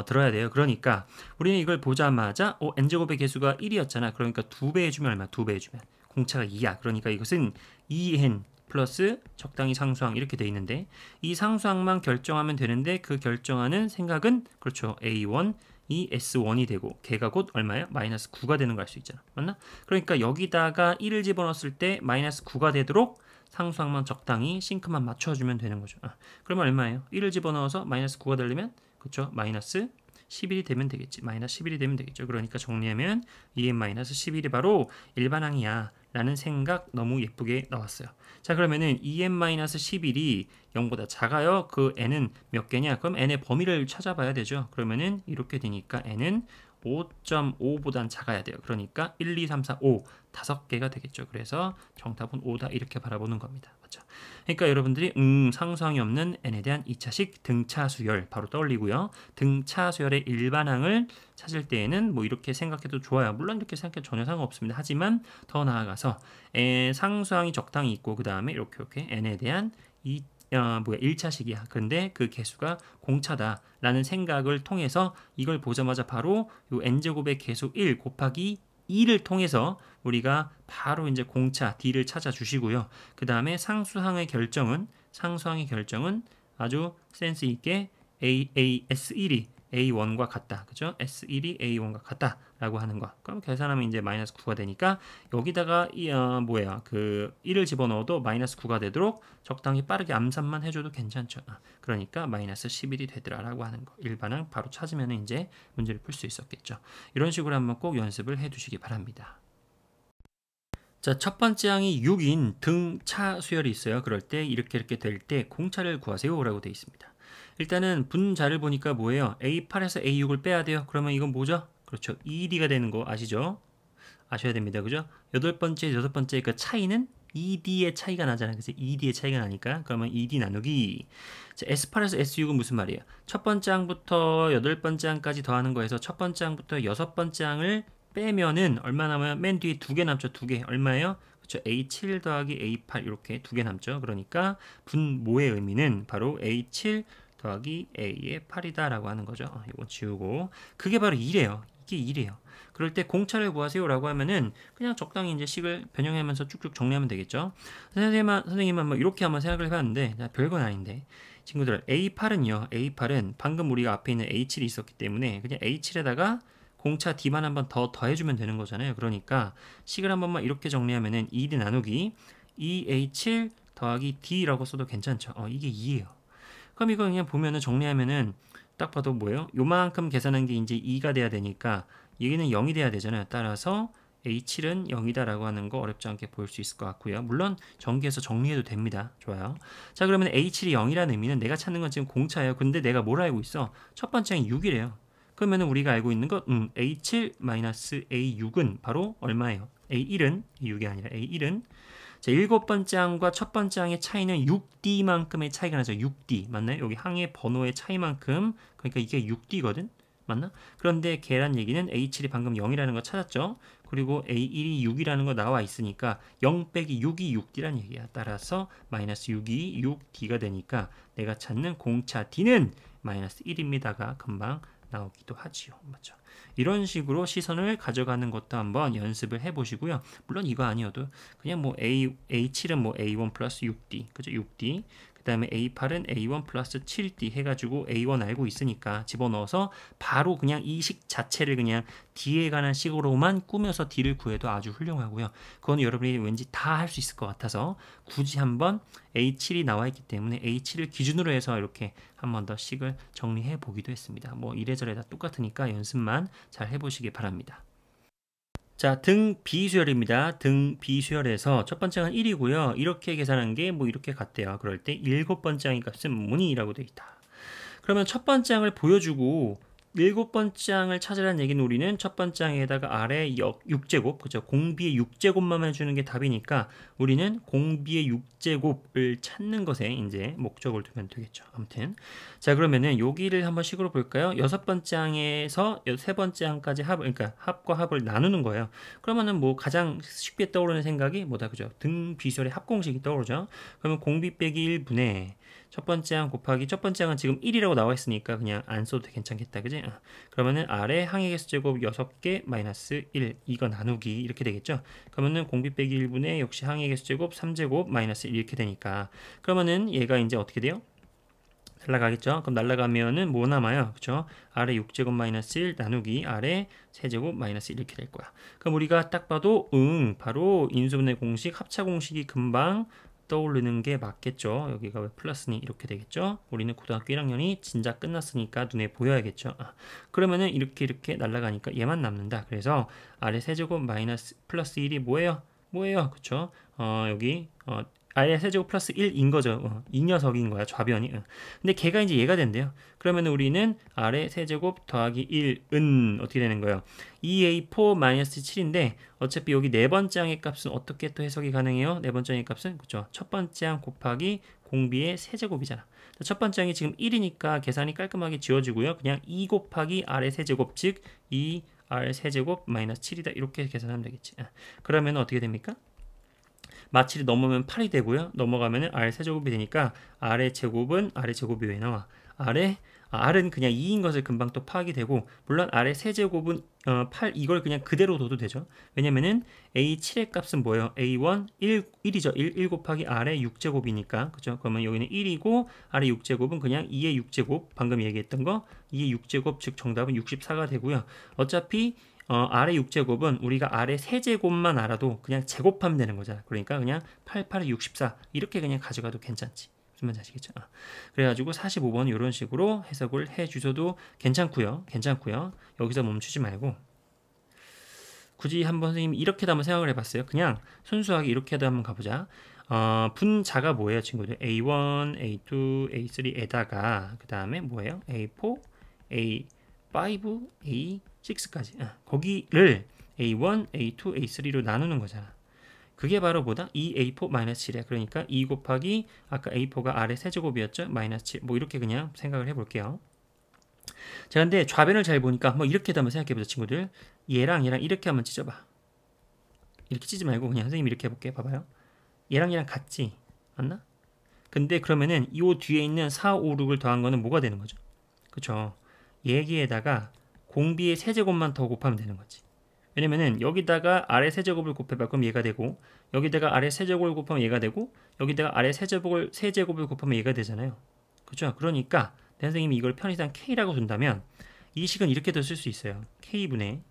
들어야 돼요. 그러니까 우리는 이걸 보자마자 n제곱의 개수가 1이었잖아. 그러니까 2배 해주면 얼마? 2배 해주면 공차가 2야. 그러니까 이것은 2n 플러스 적당히 상수항 이렇게 돼 있는데 이 상수항만 결정하면 되는데 그 결정하는 생각은 그렇죠. A1 이 S1이 되고 걔가 곧 얼마예요? 마이너스 9가 되는 걸 알 수 있잖아. 맞나? 그러니까 여기다가 1을 집어넣었을 때 마이너스 9가 되도록 상수항만 적당히 싱크만 맞춰주면 되는 거죠. 그러면 얼마예요? 1을 집어넣어서 마이너스 9가 되려면 그렇죠? 마이너스 11이 되면 되겠지. 마이너스 11이 되면 되겠죠. 그러니까 정리하면 2n-11이 바로 일반항이야 라는 생각 너무 예쁘게 나왔어요. 자, 그러면은 2n-11이 0보다 작아요. 그 n은 몇 개냐? 그럼 n의 범위를 찾아봐야 되죠. 그러면은 이렇게 되니까 n은 5.5보단 작아야 돼요. 그러니까 1, 2, 3, 4, 5 5개가 되겠죠. 그래서 정답은 5다 이렇게 바라보는 겁니다. 맞죠? 그러니까 여러분들이 상수항이 없는 n에 대한 2차식 등차수열 바로 떠올리고요. 등차수열의 일반항을 찾을 때에는 뭐 이렇게 생각해도 좋아요. 물론 이렇게 생각해도 전혀 상관없습니다. 하지만 더 나아가서 상수항이 적당히 있고 그 다음에 이렇게 n에 대한 1차식이야. 근데 그 개수가 공차다라는 생각을 통해서 이걸 보자마자 바로 요 n제곱의 개수 1 곱하기 2를 통해서 우리가 바로 이제 공차 D를 찾아주시고요. 그 다음에 상수항의 결정은 아주 센스 있게 S1이 A1과 같다. 그죠? S1이 A1과 같다라고 하는 거. 그럼 계산하면 이제 마이너스 9가 되니까 여기다가 그 1을 집어넣어도 마이너스 9가 되도록 적당히 빠르게 암산만 해줘도 괜찮죠. 그러니까 마이너스 11이 되더라라고 하는 거. 일반항 바로 찾으면 이제 문제를 풀 수 있었겠죠. 이런 식으로 한번 꼭 연습을 해두시기 바랍니다. 자, 첫 번째 항이 6인 등차 수열이 있어요. 그럴 때 이렇게 될 때 공차를 구하세요 라고 되어 있습니다. 일단은 분자를 보니까 뭐예요? A8에서 A6을 빼야 돼요. 그러면 이건 뭐죠? 그렇죠. 2D가 되는 거 아시죠? 아셔야 됩니다. 그죠? 여덟 번째 그 차이는 2D의 차이가 나잖아요. 그래서 2D의 차이가 나니까 그러면 2D 나누기 자, S8에서 S6은 무슨 말이에요? 첫 번째 항부터 여덟 번째 항까지 더하는 거에서 첫 번째 항부터 여섯 번째 항을 빼면은 얼마 남아요? 맨 뒤에 2개 남죠. 2개. 얼마예요? 그렇죠. A7 더하기 A8 이렇게 2개 남죠. 그러니까 분모의 의미는 바로 A7 더하기 A의 8이다 라고 하는 거죠. 이거 지우고 그게 바로 2래요. 이게 2래요. 그럴 때 공차를 구하세요 라고 하면은 그냥 적당히 이제 식을 변형하면서 쭉쭉 정리하면 되겠죠. 선생님은 뭐 이렇게 한번 생각을 해봤는데 별건 아닌데 친구들 A8은 방금 우리가 앞에 있는 A7이 있었기 때문에 그냥 A7에다가 공차 D만 한번 더 더해주면 되는 거잖아요. 그러니까 식을 한 번만 이렇게 정리하면은 2D 나누기 2A7 더하기 d라고 써도 괜찮죠. 이게 2예요. 그럼 이거 그냥 보면은 정리하면은 딱 봐도 뭐예요? 요만큼 계산한 게 이제 2가 돼야 되니까 여기는 0이 돼야 되잖아요. 따라서 A7은 0이다라고 하는 거 어렵지 않게 보일 수 있을 것 같고요. 물론 전기에서 정리해도 됩니다. 좋아요. 자, 그러면 A7이 0이라는 의미는 내가 찾는 건 지금 공차예요. 근데 내가 뭘 알고 있어? 첫 번째 항이 6이래요. 그러면 우리가 알고 있는 것 A7-A6은 바로 얼마예요? A1은 6이 아니라 A1은 자, 7번째 항과 첫 번째 항의 차이는 6D만큼의 차이가 나죠. 6D. 맞나요? 여기 항의 번호의 차이만큼. 그러니까 이게 6D거든? 맞나? 그런데 걔란 얘기는 A7이 방금 0이라는 거 찾았죠? 그리고 A1이 6이라는 거 나와 있으니까 0 빼기 6이 6D란 얘기야. 따라서 마이너스 6이 6D가 되니까 내가 찾는 공차 D는 마이너스 1입니다가 금방 나오기도 하지요. 맞죠? 이런 식으로 시선을 가져가는 것도 한번 연습을 해보시고요. 물론 이거 아니어도 그냥 뭐 A7은 뭐 A1 플러스 6D, 그죠? 6D. 그 다음에 A8은 A1 플러스 7D 해가지고 A1 알고 있으니까 집어넣어서 바로 그냥 이 식 자체를 그냥 D에 관한 식으로만 꾸며서 D를 구해도 아주 훌륭하고요. 그건 여러분이 왠지 다 할 수 있을 것 같아서 굳이 한번 A7이 나와 있기 때문에 A7을 기준으로 해서 이렇게 한 번 더 식을 정리해 보기도 했습니다. 뭐 이래저래 다 똑같으니까 연습만 잘 해보시기 바랍니다. 자, 등 비수열입니다. 등 비수열에서 첫 번째 항은 1이고요. 이렇게 계산한 게 뭐 이렇게 같대요. 그럴 때 7번째 항의 값은 문이라고 되어 있다. 그러면 첫 번째 항을 보여주고 7번째 항을 찾으라는 얘기는 우리는 첫 번째 항에다가 아래 6제곱, 그죠? 공비의 6제곱만 해주는 게 답이니까 우리는 공비의 6제곱을 찾는 것에 이제 목적을 두면 되겠죠. 아무튼. 자, 그러면은 여기를 한번 식으로 볼까요? 6번째 항에서 세 번째 항까지 그러니까 합과 합을 나누는 거예요. 그러면은 뭐 가장 쉽게 떠오르는 생각이 뭐다, 그죠? 등 비수열의 합공식이 떠오르죠? 그러면 공비 빼기 1분의 첫 번째 항 곱하기 첫 번째 항은 지금 1이라고 나와 있으니까 그냥 안 써도 괜찮겠다. 그지? 그러면은 아래 항의 개수제곱 6개 마이너스 1 이거 나누기 이렇게 되겠죠. 그러면은 공비 빼기 1분의 역시 항의 개수제곱 3제곱 마이너스 1 이렇게 되니까 그러면은 얘가 이제 어떻게 돼요? 날라가겠죠. 그럼 날라가면은 뭐 남아요? 그쵸? 아래 6제곱 마이너스 1 나누기 아래 세제곱 마이너스 1 이렇게 될 거야. 그럼 우리가 딱 봐도 바로 인수분해 공식 합차 공식이 금방 떠오르는 게 맞겠죠. 여기가 왜 플러스니 이렇게 되겠죠. 우리는 고등학교 1학년이 진작 끝났으니까 눈에 보여야겠죠. 그러면은 이렇게 날아가니까 얘만 남는다. 그래서 아래 세제곱 마이너스 플러스 1이 뭐예요? 그쵸? 여기 아래 세제곱 플러스 1인 거죠. 이 녀석인 거야, 좌변이. 근데 걔가 이제 얘가 된대요. 그러면 우리는 아래 세제곱 더하기 1은 어떻게 되는 거예요? 2a4 마이너스 7인데 어차피 여기 네 번째 항의 값은 어떻게 또 해석이 가능해요? 네 번째 항의 값은 그죠? 첫 번째 항 곱하기 공비의 세제곱이잖아. 첫 번째 항이 지금 1이니까 계산이 깔끔하게 지워지고요. 그냥 2 곱하기 아래 세제곱, 즉 2 아래 세제곱 마이너스 7이다. 이렇게 계산하면 되겠지. 그러면 어떻게 됩니까? 마칠이 넘으면 8이 되고요. 넘어가면은 R 세제곱이 되니까 R의 제곱은 R의 제곱이 왜 나와? R은 그냥 2인 것을 금방 또 파악이 되고, 물론 R의 세제곱은 8 이걸 그냥 그대로 둬도 되죠. 왜냐면은 A7의 값은 뭐예요? A1 1이죠. 1 곱하기 R의 6제곱이니까. 그죠? 그러면 여기는 1이고 R의 6제곱은 그냥 2의 6제곱, 방금 얘기했던 거 2의 6제곱, 즉 정답은 64가 되고요. 어차피 아래 6제곱은 우리가 아래 세제곱만 알아도 그냥 제곱하면 되는 거잖아. 그러니까 그냥 8, 8에 64 이렇게 그냥 가져가도 괜찮지. 무슨 말인지 아시겠죠? 그래가지고 45번 이런 식으로 해석을 해 주셔도 괜찮고요. 여기서 멈추지 말고 굳이 한번 선생님이 이렇게도 한번 생각을 해봤어요. 그냥 순수하게 이렇게도 한번 가보자. 분자가 뭐예요, 친구들? A1, A2, A3에다가 그 다음에 뭐예요? A4, A5, A6까지 거기를 A1, A2, A3로 나누는 거잖아. 그게 바로 뭐다? 2A4-7이야. 그러니까 2 곱하기 아까 A4가 아래 세제곱이었죠? 마이너스 7. 뭐 이렇게 그냥 생각을 해볼게요. 자, 근데 좌변을 잘 보니까 뭐 이렇게도 한번 생각해보자, 친구들. 얘랑 이렇게 한번 찢어봐. 이렇게 찢지 말고 그냥 선생님 이렇게 해볼게. 봐봐요. 얘랑 같지? 맞나? 근데 그러면은 이 뒤에 있는 4, 5, 6을 더한 거는 뭐가 되는 거죠? 그쵸? 얘기에다가 공비의 세제곱만 더 곱하면 되는 거지. 왜냐면은 여기다가 아래 세제곱을 곱해봐. 그럼 얘가 되고, 여기다가 아래 세제곱을 곱하면 얘가 되고, 여기다가 아래 세제곱을 곱하면 얘가 되잖아요. 그죠? 그러니까 내 선생님이 이걸 편의상 K라고 둔다면 이 식은 이렇게도 쓸 수 있어요. K분의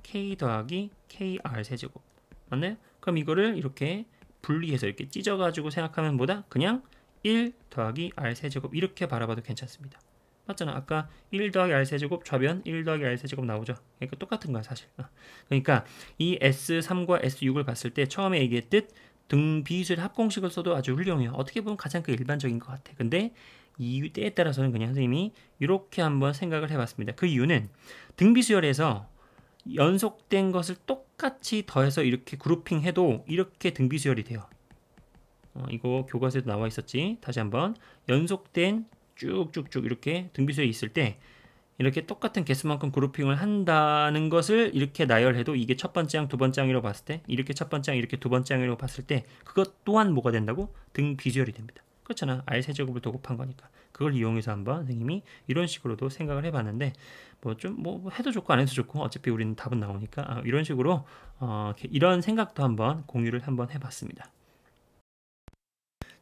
K 더하기 KR 세제곱. 맞나요? 그럼 이거를 이렇게 분리해서 이렇게 찢어가지고 생각하면 보다 그냥 1 더하기 r 세제곱 이렇게 바라봐도 괜찮습니다. 맞잖아. 아까 1 더하기 r 세제곱 좌변 1 더하기 r 세제곱 나오죠. 그러니까 똑같은 거야 사실. 그러니까 이 S3과 S6을 봤을 때 처음에 얘기했듯 등비수열 합공식을 써도 아주 훌륭해요. 어떻게 보면 가장 그 일반적인 것 같아. 근데 이 때에 따라서는 그냥 선생님이 이렇게 한번 생각을 해봤습니다. 그 이유는 등비수열에서 연속된 것을 똑같이 더해서 이렇게 그룹핑해도 이렇게 등비수열이 돼요. 이거 교과서에도 나와 있었지. 다시 한번 연속된 쭉쭉쭉 이렇게 등비수열이 있을 때 이렇게 똑같은 개수만큼 그룹핑을 한다는 것을 이렇게 나열해도 이게 첫 번째 항, 두 번째 항이라고 봤을 때 이렇게 첫 번째 항, 이렇게 두 번째 항이라고 봤을 때 그것 또한 뭐가 된다고? 등비수열이 됩니다. 그렇잖아. r 세제곱을 더 곱한 거니까. 그걸 이용해서 한번 선생님이 이런 식으로도 생각을 해봤는데 뭐 좀 뭐 해도 좋고 안 해도 좋고 어차피 우리는 답은 나오니까 이런 식으로 이런 생각도 한번 공유를 한번 해봤습니다.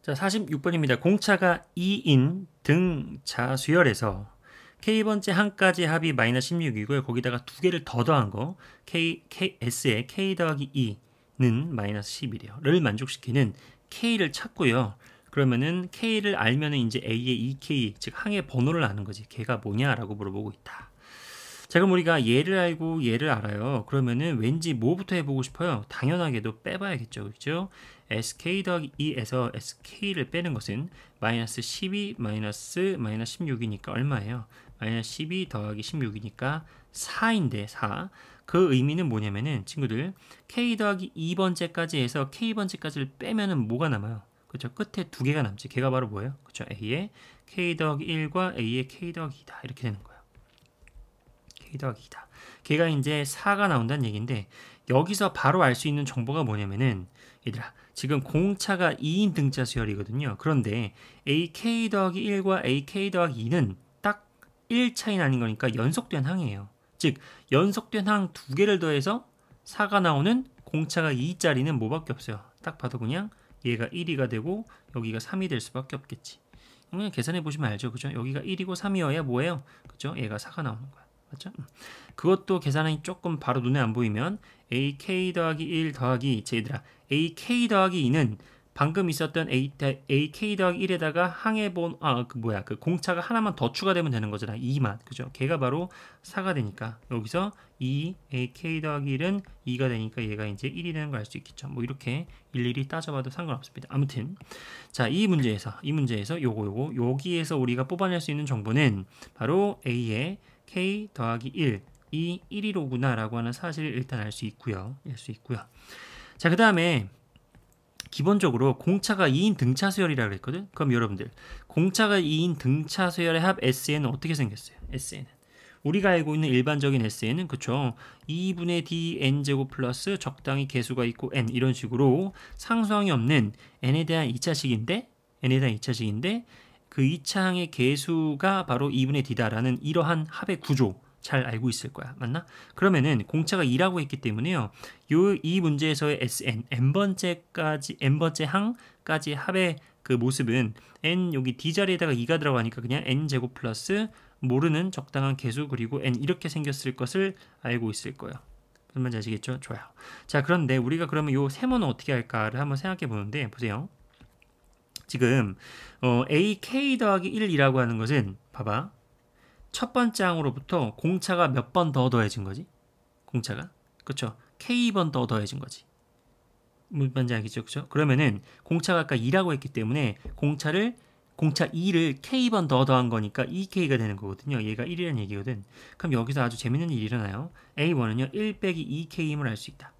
자, 46번입니다. 공차가 2인 등차수열에서 K번째 항까지 합이 마이너스 16이고요. 거기다가 두 개를 더 더한 거 S에 K 더하기 2는 마이너스 11이에요.를 만족시키는 K를 찾고요. 그러면은 K를 알면은 이제 A의 2K, 즉 항의 번호를 아는 거지. 걔가 뭐냐라고 물어보고 있다. 자, 그럼 우리가 얘를 알고 얘를 알아요. 그러면은 왠지 뭐부터 해보고 싶어요? 당연하게도 빼봐야겠죠. 그렇죠? SK 더하기 2에서 SK를 빼는 것은 마이너스 12 마이너스 16이니까 얼마예요? 마이너스 12 더하기 16이니까 4인데 4. 그 의미는 뭐냐면은 친구들 K 더하기 2번째까지 해서 K번째까지를 빼면은 뭐가 남아요? 그렇죠? 끝에 두 개가 남지. 걔가 바로 뭐예요? 그렇죠? A의 K 더하기 1과 A의 K 더하기 2다. 이렇게 되는 거예요. K 더하기 2다. 걔가 이제 4가 나온다는 얘기인데 여기서 바로 알 수 있는 정보가 뭐냐면은 얘들아 지금 공차가 2인 등차 수열이거든요. 그런데 AK 더하기 1과 AK 더하기 2는 딱 1 차이 나는 거니까 연속된 항이에요. 즉 연속된 항 두 개를 더해서 4가 나오는 공차가 2짜리는 뭐밖에 없어요. 딱 봐도 그냥 얘가 1이가 되고 여기가 3이 될 수밖에 없겠지. 그냥 계산해 보시면 알죠. 그죠? 여기가 1이고 3이어야 뭐예요? 그죠? 얘가 4가 나오는 거야. 맞죠? 그것도 계산이 조금 바로 눈에 안 보이면 AK 더하기 1 더하기 얘들아 AK 더하기 2는 방금 있었던 AK 더하기 1에다가 항의 그 공차가 하나만 더 추가되면 되는 거잖아. 2만. 그죠? 걔가 바로 4가 되니까 여기서 2 AK 더하기 1은 2가 되니까 얘가 이제 1이 되는 걸 알 수 있겠죠. 뭐 이렇게 일일이 따져봐도 상관없습니다. 아무튼 자, 이 문제에서 요거 여기에서 우리가 뽑아낼 수 있는 정보는 바로 A의 K 더하기 1 이 115구나 라고 하는 사실을 일단 알 수 있고요. 자, 그 다음에 기본적으로 공차가 2인 등차수열이라고 그랬거든. 그럼 여러분들 공차가 2인 등차수열의 합 SN은 어떻게 생겼어요? SN은 우리가 알고 있는 일반적인 SN은 그쵸 2분의 dn제곱 플러스 적당히 개수가 있고 n 이런 식으로 상수항이 없는 n에 대한 2차식인데 그 2차항의 개수가 바로 2분의 d다라는 이러한 합의 구조 잘 알고 있을 거야. 맞나? 그러면은 공차가 2라고 했기 때문에요. 이 문제에서의 Sn, n번째 항까지 합의 그 모습은 n 여기 d 자리에다가 2가 들어가니까 그냥 n제곱 플러스 모르는 적당한 개수 그리고 n 이렇게 생겼을 것을 알고 있을 거예요. 무슨 말인지 아시겠죠? 좋아요. 자, 그런데 우리가 그러면 요 세모는 어떻게 할까를 한번 생각해 보는데 보세요. 지금 AK 더하기 1이라고 하는 것은 봐봐. 첫 번째 항으로부터 공차가 몇 번 더 더해진 거지? 공차가 그쵸? K번 더 더해진 거지. 무슨 말인지 알겠죠? 그쵸? 그러면은 공차가 아까 2라고 했기 때문에 공차 2를 K번 더 더한 거니까 2K가 되는 거거든요. 얘가 1이라는 얘기거든. 그럼 여기서 아주 재밌는 일이 일어나요. A1은요 1 빼기 2K임을 알 수 있다.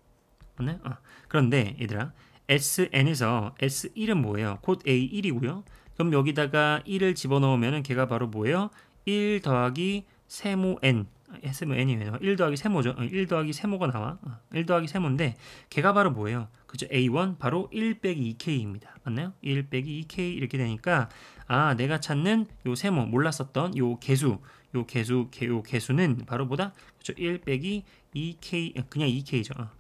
맞나요? 그런데 얘들아 SN에서 S1은 뭐예요? 곧 A1이고요. 그럼 여기다가 1을 집어넣으면 걔가 바로 뭐예요? 1 더하기 세모 n 세모 n이에요. 1 더하기 세모죠. 1 더하기 세모가 나와. 1 더하기 세모인데 걔가 바로 뭐예요? 그죠? A1 바로 1 빼기 2K입니다. 맞나요? 1 빼기 2K 이렇게 되니까 내가 찾는 요 세모 몰랐었던 요 개수는 바로 뭐다? 그죠? 1 빼기 2K 그냥 2K죠.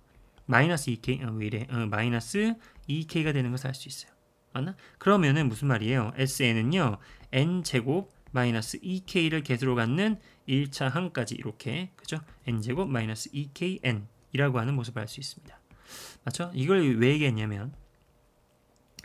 마이너스 2K 왜 이래? 마이너스 2K가 되는 것을 알 수 있어요. 맞나? 그러면은 무슨 말이에요? SN은요 n제곱 마이너스 2K를 개수로 갖는 1차 항까지 이렇게 그죠? n제곱 마이너스 2KN 이라고 하는 모습을 알 수 있습니다. 맞죠? 이걸 왜 얘기했냐면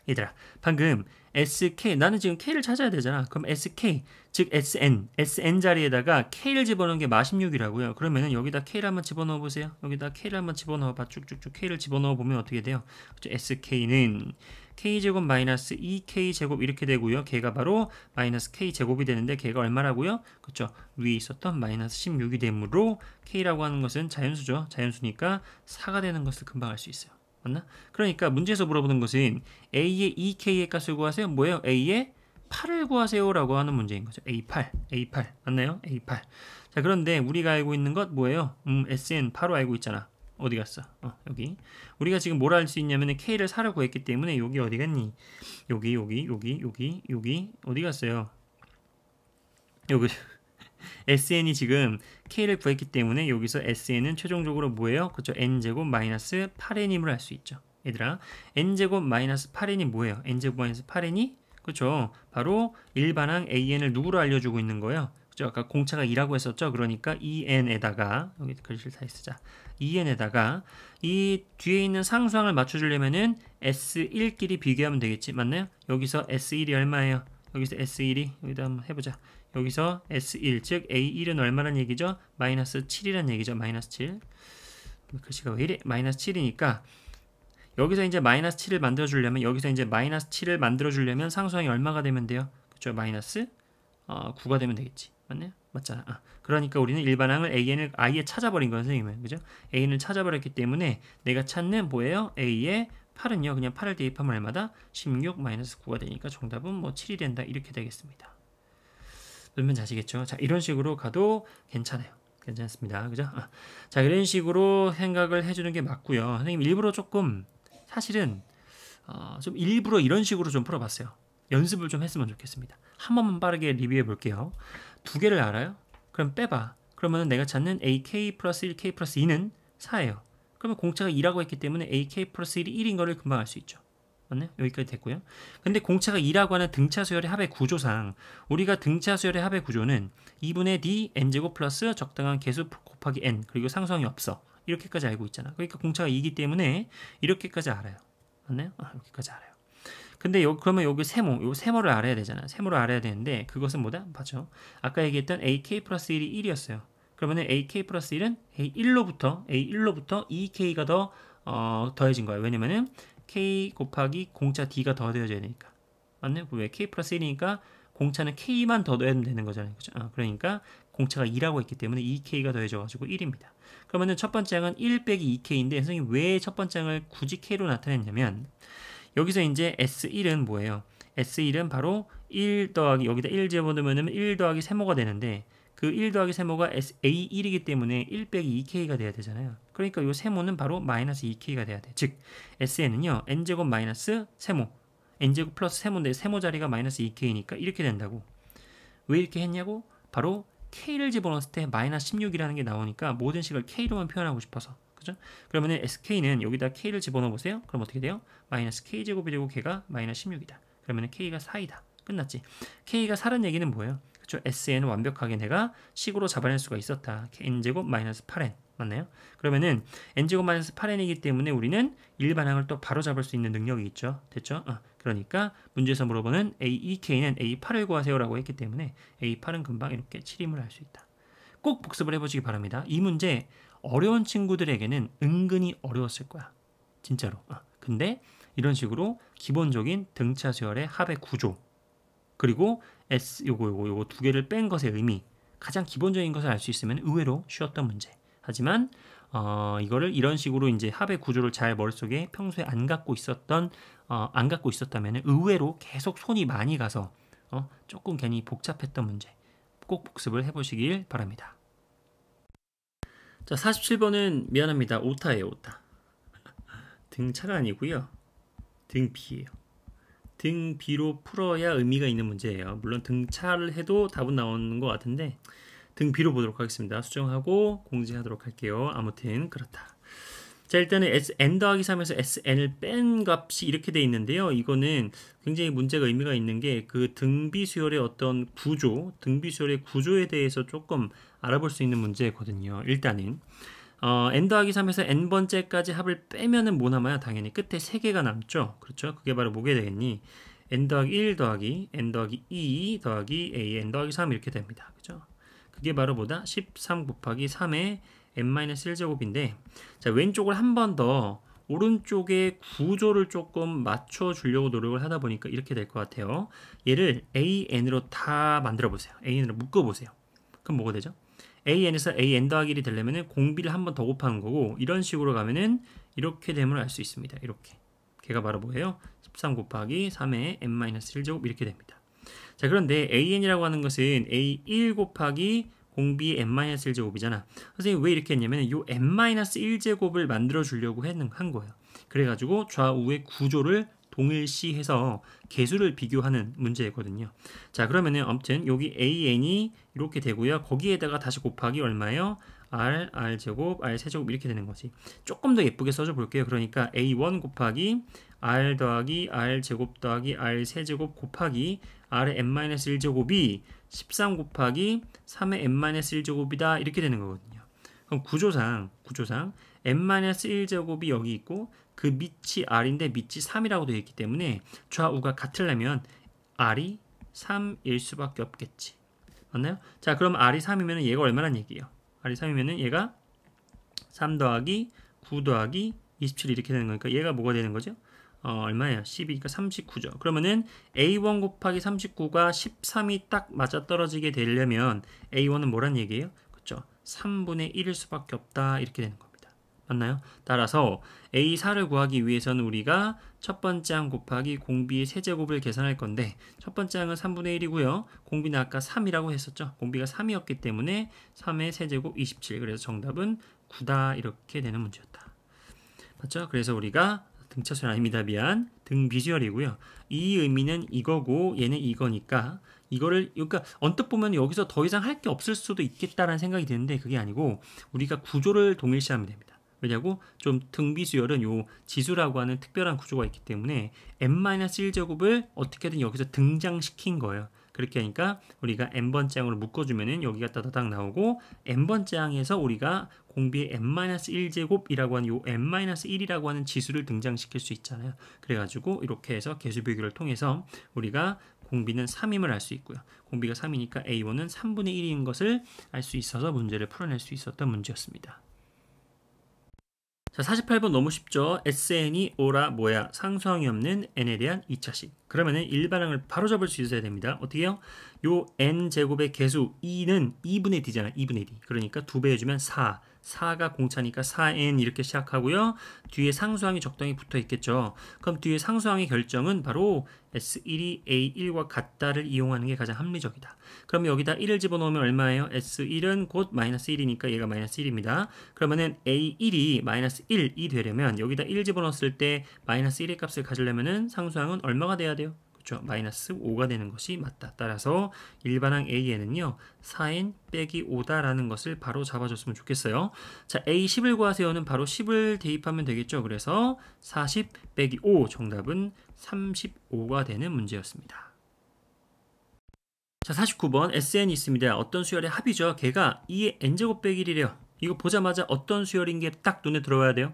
얘들아, 방금 SK, 나는 지금 K를 찾아야 되잖아. 그럼 SK, 즉 SN 자리에다가 K를 집어넣은 게 마16이라고요. 그러면은 여기다 K를 한번 집어넣어 보세요. 여기다 K를 한번 집어넣어 봐. 쭉쭉쭉 K를 집어넣어 보면 어떻게 돼요? 그렇죠? SK는 K제곱 마이너스 2K제곱 이렇게 되고요. 걔가 바로 마이너스 K제곱이 되는데 걔가 얼마라고요? 그렇죠? 위에 있었던 마이너스 16이 되므로 K라고 하는 것은 자연수죠. 자연수니까 4가 되는 것을 금방 알 수 있어요. 맞나? 그러니까 문제에서 물어보는 것은 A의 2K의 값을 구하세요. 뭐예요? A의 8을 구하세요 라고 하는 문제인 거죠. A8 맞나요? A8. 자, 그런데 우리가 알고 있는 것 뭐예요? SN 바로 알고 있잖아. 어디 갔어? 여기. 우리가 지금 뭘 알 수 있냐면 K를 4를 구했기 때문에 여기 어디 갔니? 여기 어디 갔어요? 여기 SN이 지금 K를 구했기 때문에 여기서 SN은 최종적으로 뭐예요? 그렇죠? N제곱 마이너스 8N임을 알 수 있죠. 얘들아, N제곱 마이너스 8N이 뭐예요? N제곱 마이너스 8N이 그렇죠? 바로 일반항 AN을 누구로 알려주고 있는 거예요? 그죠? 아까 공차가 2라고 했었죠? 그러니까 EN에다가 여기 글씨를 다시 쓰자. EN에다가 이 뒤에 있는 상수항을 맞춰주려면은 S1끼리 비교하면 되겠지. 맞나요? 여기서 S1이 얼마예요? 여기서 S1이 여기다 한번 해보자. 여기서 S1 즉 A1은 얼마란 얘기죠? 마이너스 7이란 얘기죠. 마이너스 7. 글씨가 왜 이래? 마이너스 7이니까 여기서 이제 마이너스 7을 만들어주려면 여기서 이제 마이너스 7을 만들어주려면 상수항이 얼마가 되면 돼요? 그쵸? 마이너스 9가 되면 되겠지. 맞나요? 맞잖아. 그러니까 우리는 일반항을 AN을 아예 찾아버린 거예요, 선생님은. 그죠? AN을 찾아버렸기 때문에 내가 찾는 뭐예요? A의 8은요. 그냥 8을 대입하면 얼마다? 16 마이너스 9가 되니까 정답은 뭐 7이 된다. 이렇게 되겠습니다. 그러면 아시겠죠? 자, 이런 식으로 가도 괜찮아요. 괜찮습니다. 그죠? 자, 이런 식으로 생각을 해주는 게 맞고요. 선생님 일부러 조금 사실은 좀 일부러 이런 식으로 좀 풀어봤어요. 연습을 좀 했으면 좋겠습니다. 한 번만 빠르게 리뷰해 볼게요. 두 개를 알아요? 그럼 빼봐. 그러면 내가 찾는 AK 플러스 1, K 플러스 2는 4예요. 그러면 공차가 2라고 했기 때문에 AK 플러스 1이 1인 거를 금방 알 수 있죠. 맞나요? 여기까지 됐고요. 근데 공차가 2라고 하는 등차 수열의 합의 구조상 우리가 등차 수열의 합의 구조는 2분의 D n제곱 플러스 적당한 개수 곱하기 n 그리고 상수항이 없어. 이렇게까지 알고 있잖아. 그러니까 공차가 2이기 때문에 이렇게까지 알아요. 맞나요? 여기까지 알아요. 근데 그러면 여기 세모를 알아야 되잖아. 세모를 알아야 되는데 그것은 뭐다? 맞죠? 아까 얘기했던 AK 플러스 1이 1이었어요. 그러면 AK 플러스 1은 A1로부터 2K가 더 더해진 거예요. 왜냐면은 K 곱하기 공차 D가 더해져야 되니까. 맞나요? 왜? K 플러스 1이니까 공차는 K만 더 더하면 되는 거잖아요. 그죠? 그러니까 공차가 2라고 했기 때문에 2K가 더해져가지고 1입니다. 그러면은 첫 번째 항은 1 빼기 2K인데 선생님 왜 첫 번째 항을 굳이 K로 나타냈냐면 여기서 이제 S1은 뭐예요? S1은 바로 1 더하기 여기다 1 집어넣으면 1 더하기 세모가 되는데 그 1 더하기 세모가 A1이기 때문에 1 빼기 2K가 돼야 되잖아요. 그러니까 이 세모는 바로 마이너스 2K가 돼야 돼. 즉 SN은요. N제곱 마이너스 세모 N제곱 플러스 세모인데 세모 자리가 마이너스 2K니까 이렇게 된다고. 왜 이렇게 했냐고? 바로 K를 집어넣었을 때 마이너스 16이라는 게 나오니까 모든 식을 K로만 표현하고 싶어서. 그죠? 그러면은 SK는 여기다 K를 집어넣어 보세요. 그럼 어떻게 돼요? 마이너스 K제곱이 되고 걔가 마이너스 16이다. 그러면은 K가 4이다. 끝났지? K가 4란 얘기는 뭐예요? 그쵸? SN은 완벽하게 내가 식으로 잡아낼 수가 있었다. N제곱 마이너스 8N. 맞나요? 그러면은 N제곱 마이너스 8N이기 때문에 우리는 일반항을 또 바로 잡을 수 있는 능력이 있죠. 됐죠? 그러니까 문제에서 물어보는 A2K는 A8을 구하세요 라고 했기 때문에 A8은 금방 이렇게 7임을 알 수 있다. 꼭 복습을 해보시기 바랍니다. 이 문제 어려운 친구들에게는 은근히 어려웠을 거야. 진짜로. 근데 이런 식으로 기본적인 등차 수열의 합의 구조 그리고 요거 두 개를 뺀 것의 의미 가장 기본적인 것을 알 수 있으면 의외로 쉬웠던 문제. 하지만 이거를 이런 식으로 이제 합의 구조를 잘 머릿속에 평소에 안 갖고 있었다면 의외로 계속 손이 많이 가서 조금 괜히 복잡했던 문제 꼭 복습을 해보시길 바랍니다. 자, 47번은 미안합니다. 오타예요, 오타. 등차가 아니고요. 등비예요. 등비로 풀어야 의미가 있는 문제예요. 물론 등차를 해도 답은 나오는 것 같은데 등비로 보도록 하겠습니다. 수정하고 공지하도록 할게요. 아무튼 그렇다. 자, 일단은 n 더하기 3에서 sn을 뺀 값이 이렇게 돼 있는데요. 이거는 굉장히 문제가 의미가 있는 게 그 등비수열의 어떤 구조, 등비수열의 구조에 대해서 조금 알아볼 수 있는 문제거든요. 일단은 n 더하기 3에서 n번째까지 합을 빼면은 뭐 남아요? 당연히 끝에 3개가 남죠. 그렇죠? 그게 바로 뭐게 되겠니? n 더하기 1 더하기 n 더하기 2 더하기 a n 더하기 3 이렇게 됩니다. 그죠? 그게 바로 뭐다? 13 곱하기 3의 n-1제곱인데 자, 왼쪽을 한 번 더 오른쪽의 구조를 조금 맞춰주려고 노력을 하다 보니까 이렇게 될 것 같아요. 얘를 an으로 다 만들어 보세요. an으로 묶어 보세요. 그럼 뭐가 되죠? an에서 an 더하기 1이 되려면 공비를 한 번 더 곱하는 거고 이런 식으로 가면은 이렇게 됨을 알 수 있습니다. 이렇게. 걔가 바로 뭐예요? 13 곱하기 3의 n-1제곱 이렇게 됩니다. 자, 그런데 an이라고 하는 것은 a1 곱하기 공비 n-1제곱이잖아. 선생님 왜 이렇게 했냐면 요 n-1제곱을 만들어 주려고 한 거예요. 그래가지고 좌우의 구조를 동일시해서 개수를 비교하는 문제거든요. 자, 그러면은 아무튼 여기 an이 이렇게 되고요. 거기에다가 다시 곱하기 얼마예요? r제곱, r세제곱 이렇게 되는 거지. 조금 더 예쁘게 써줘 볼게요. 그러니까 a1 곱하기 r 더하기 r제곱 더하기 r세제곱 곱하기 r의 n-1제곱이 13 곱하기 3의 n-1제곱이다 이렇게 되는 거거든요. 그럼 구조상 n-1제곱이 여기 있고 그 밑이 r인데 밑이 3이라고 되어 있기 때문에 좌우가 같으려면 r이 3일 수밖에 없겠지. 맞나요? 자, 그럼 r이 3이면 얘가 얼마란 얘기예요? r이 3이면 얘가 3 더하기 9 더하기 27 이렇게 되는 거니까 얘가 뭐가 되는 거죠? 얼마예요? 12니까 39죠. 그러면은 A1 곱하기 39가 13이 딱 맞아떨어지게 되려면 A1은 뭐란 얘기예요? 그렇죠? 3분의 1일 수밖에 없다 이렇게 되는 겁니다. 맞나요? 따라서 A4를 구하기 위해서는 우리가 첫 번째 항 곱하기 공비의 세제곱을 계산할 건데 첫 번째 항은 3분의 1이고요. 공비는 아까 3이라고 했었죠. 공비가 3이었기 때문에 3의 세제곱 27. 그래서 정답은 9다 이렇게 되는 문제였다. 맞죠? 그래서 우리가 등차수는 아닙니다. 미안. 등비주얼이고요. 이 의미는 이거고 얘는 이거니까 이거를 그러니까 언뜻 보면 여기서 더 이상 할 게 없을 수도 있겠다라는 생각이 드는데 그게 아니고 우리가 구조를 동일시하면 됩니다. 왜냐고 좀 등비수열은 요 지수라고 하는 특별한 구조가 있기 때문에 n-1제곱을 어떻게든 여기서 등장시킨 거예요. 그렇게 하니까 우리가 n번째 항으로 묶어주면은 여기가 따다닥 나오고 n번째 항에서 우리가 공비의 n-1제곱이라고 하는 요 n-1이라고 하는 지수를 등장시킬 수 있잖아요. 그래가지고 이렇게 해서 개수 비교를 통해서 우리가 공비는 3임을 알 수 있고요. 공비가 3이니까 A1은 3분의 1인 것을 알 수 있어서 문제를 풀어낼 수 있었던 문제였습니다. 자, 48번 너무 쉽죠? SN이 오라 뭐야 상수항이 없는 n에 대한 2차식. 그러면은 일반항을 바로 잡을 수 있어야 됩니다. 어떻게요? 요 n제곱의 개수 2는 2분의 d잖아. 2분의 d. 그러니까 2배 해주면 4. 4가 공차니까 4n 이렇게 시작하고요. 뒤에 상수항이 적당히 붙어 있겠죠. 그럼 뒤에 상수항의 결정은 바로 S1이 A1과 같다를 이용하는 게 가장 합리적이다. 그럼 여기다 1을 집어넣으면 얼마예요? S1은 곧 마이너스 1이니까 얘가 마이너스 1입니다. 그러면은 A1이 마이너스 1이 되려면 여기다 1 집어넣었을 때 마이너스 1의 값을 가지려면은 상수항은 얼마가 돼야 돼요? 그렇죠? 마이너스 5가 되는 것이 맞다. 따라서 일반항 A에는요 4n 빼기 5다라는 것을 바로 잡아줬으면 좋겠어요. 자, A10을 구하세요는 바로 10을 대입하면 되겠죠. 그래서 40 빼기 5 정답은 35가 되는 문제였습니다. 자, 49번 SN이 있습니다. 어떤 수열의 합이죠. 걔가 2의 n제곱 빼기 1이래요. 이거 보자마자 어떤 수열인 게 딱 눈에 들어와야 돼요.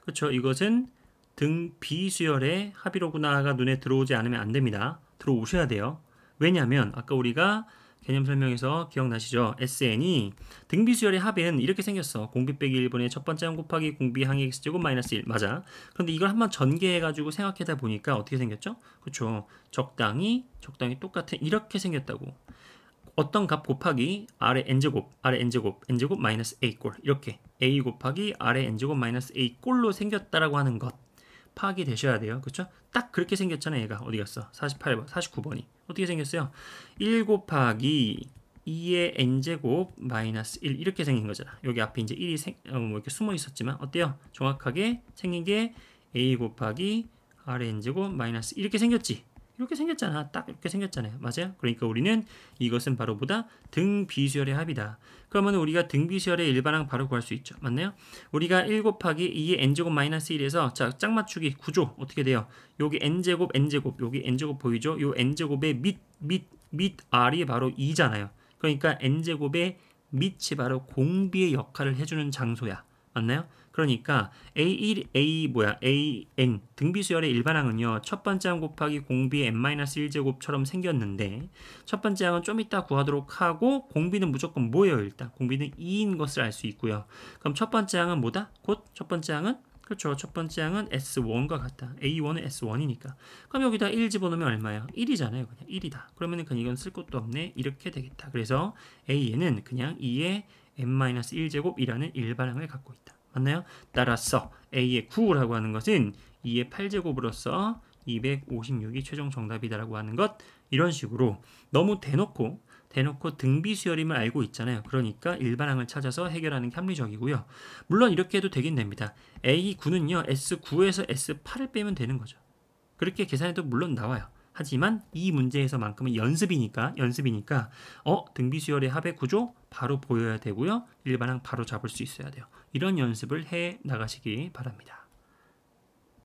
그렇죠. 이것은 등 비수열의 합이로구나가 눈에 들어오지 않으면 안 됩니다. 들어오셔야 돼요. 왜냐하면 아까 우리가 개념 설명에서 기억나시죠? SN이 등비수열의 합은 이렇게 생겼어. 공비 빼기 1분의 첫 번째 항 곱하기 공비 항의 x제곱 마이너스 1. 맞아. 그런데 이걸 한번 전개해가지고 생각하다 보니까 어떻게 생겼죠? 그렇죠. 적당히 똑같은 이렇게 생겼다고. 어떤 값 곱하기 r의 n제곱 마이너스 a꼴 이렇게 a 곱하기 r의 n제곱 마이너스 a꼴로 생겼다라고 하는 것 파악이 되셔야 돼요. 그렇죠? 딱 그렇게 생겼잖아요. 얘가 어디 갔어? 48번, 49번이 어떻게 생겼어요? 1 곱하기 2의 n제곱 마이너스 1 이렇게 생긴 거잖아. 여기 앞에 이제 1이 뭐 이렇게 숨어 있었지만 어때요? 정확하게 생긴 게 a 곱하기 r의 n제곱 마이너스 이렇게 생겼지? 이렇게 생겼잖아. 딱 이렇게 생겼잖아요. 맞아요? 그러니까 우리는 이것은 바로 보다 등비수열의 합이다. 그러면 우리가 등비수열의 일반항 바로 구할 수 있죠. 맞나요? 우리가 1 곱하기 2의 n제곱 마이너스 1에서 자, 짝맞추기 구조 어떻게 돼요? 여기 n제곱 여기 n제곱 보이죠? 요 n제곱의 밑 r이 바로 2잖아요. 그러니까 n제곱의 밑이 바로 공비의 역할을 해주는 장소야. 맞나요? 그러니까 AN 등비수열의 일반항은요. 첫 번째 항 곱하기 공비의 n-1제곱처럼 생겼는데 첫 번째 항은 좀 이따 구하도록 하고 공비는 무조건 뭐예요? 일단 공비는 2인 것을 알 수 있고요. 그럼 첫 번째 항은 뭐다? 곧 첫 번째 항은 그렇죠. 첫 번째 항은 S1과 같다. A1은 S1이니까. 그럼 여기다 1 집어넣으면 얼마야? 1이잖아요. 그냥 1이다. 그러면은 그냥 이건 쓸 것도 없네. 이렇게 되겠다. 그래서 A는 그냥 2의 n-1제곱이라는 일반항을 갖고 있다. 맞나요? 따라서 A의 9라고 하는 것은 2의 8제곱으로서 256이 최종 정답이다라고 하는 것. 이런 식으로 너무 대놓고 등비수열임을 알고 있잖아요. 그러니까 일반항을 찾아서 해결하는 게 합리적이고요. 물론 이렇게 해도 되긴 됩니다. A9는요. S9에서 S8을 빼면 되는 거죠. 그렇게 계산해도 물론 나와요. 하지만 이 문제에서만큼은 연습이니까 등비수열의 합의 구조 바로 보여야 되고요. 일반항 바로 잡을 수 있어야 돼요. 이런 연습을 해 나가시기 바랍니다.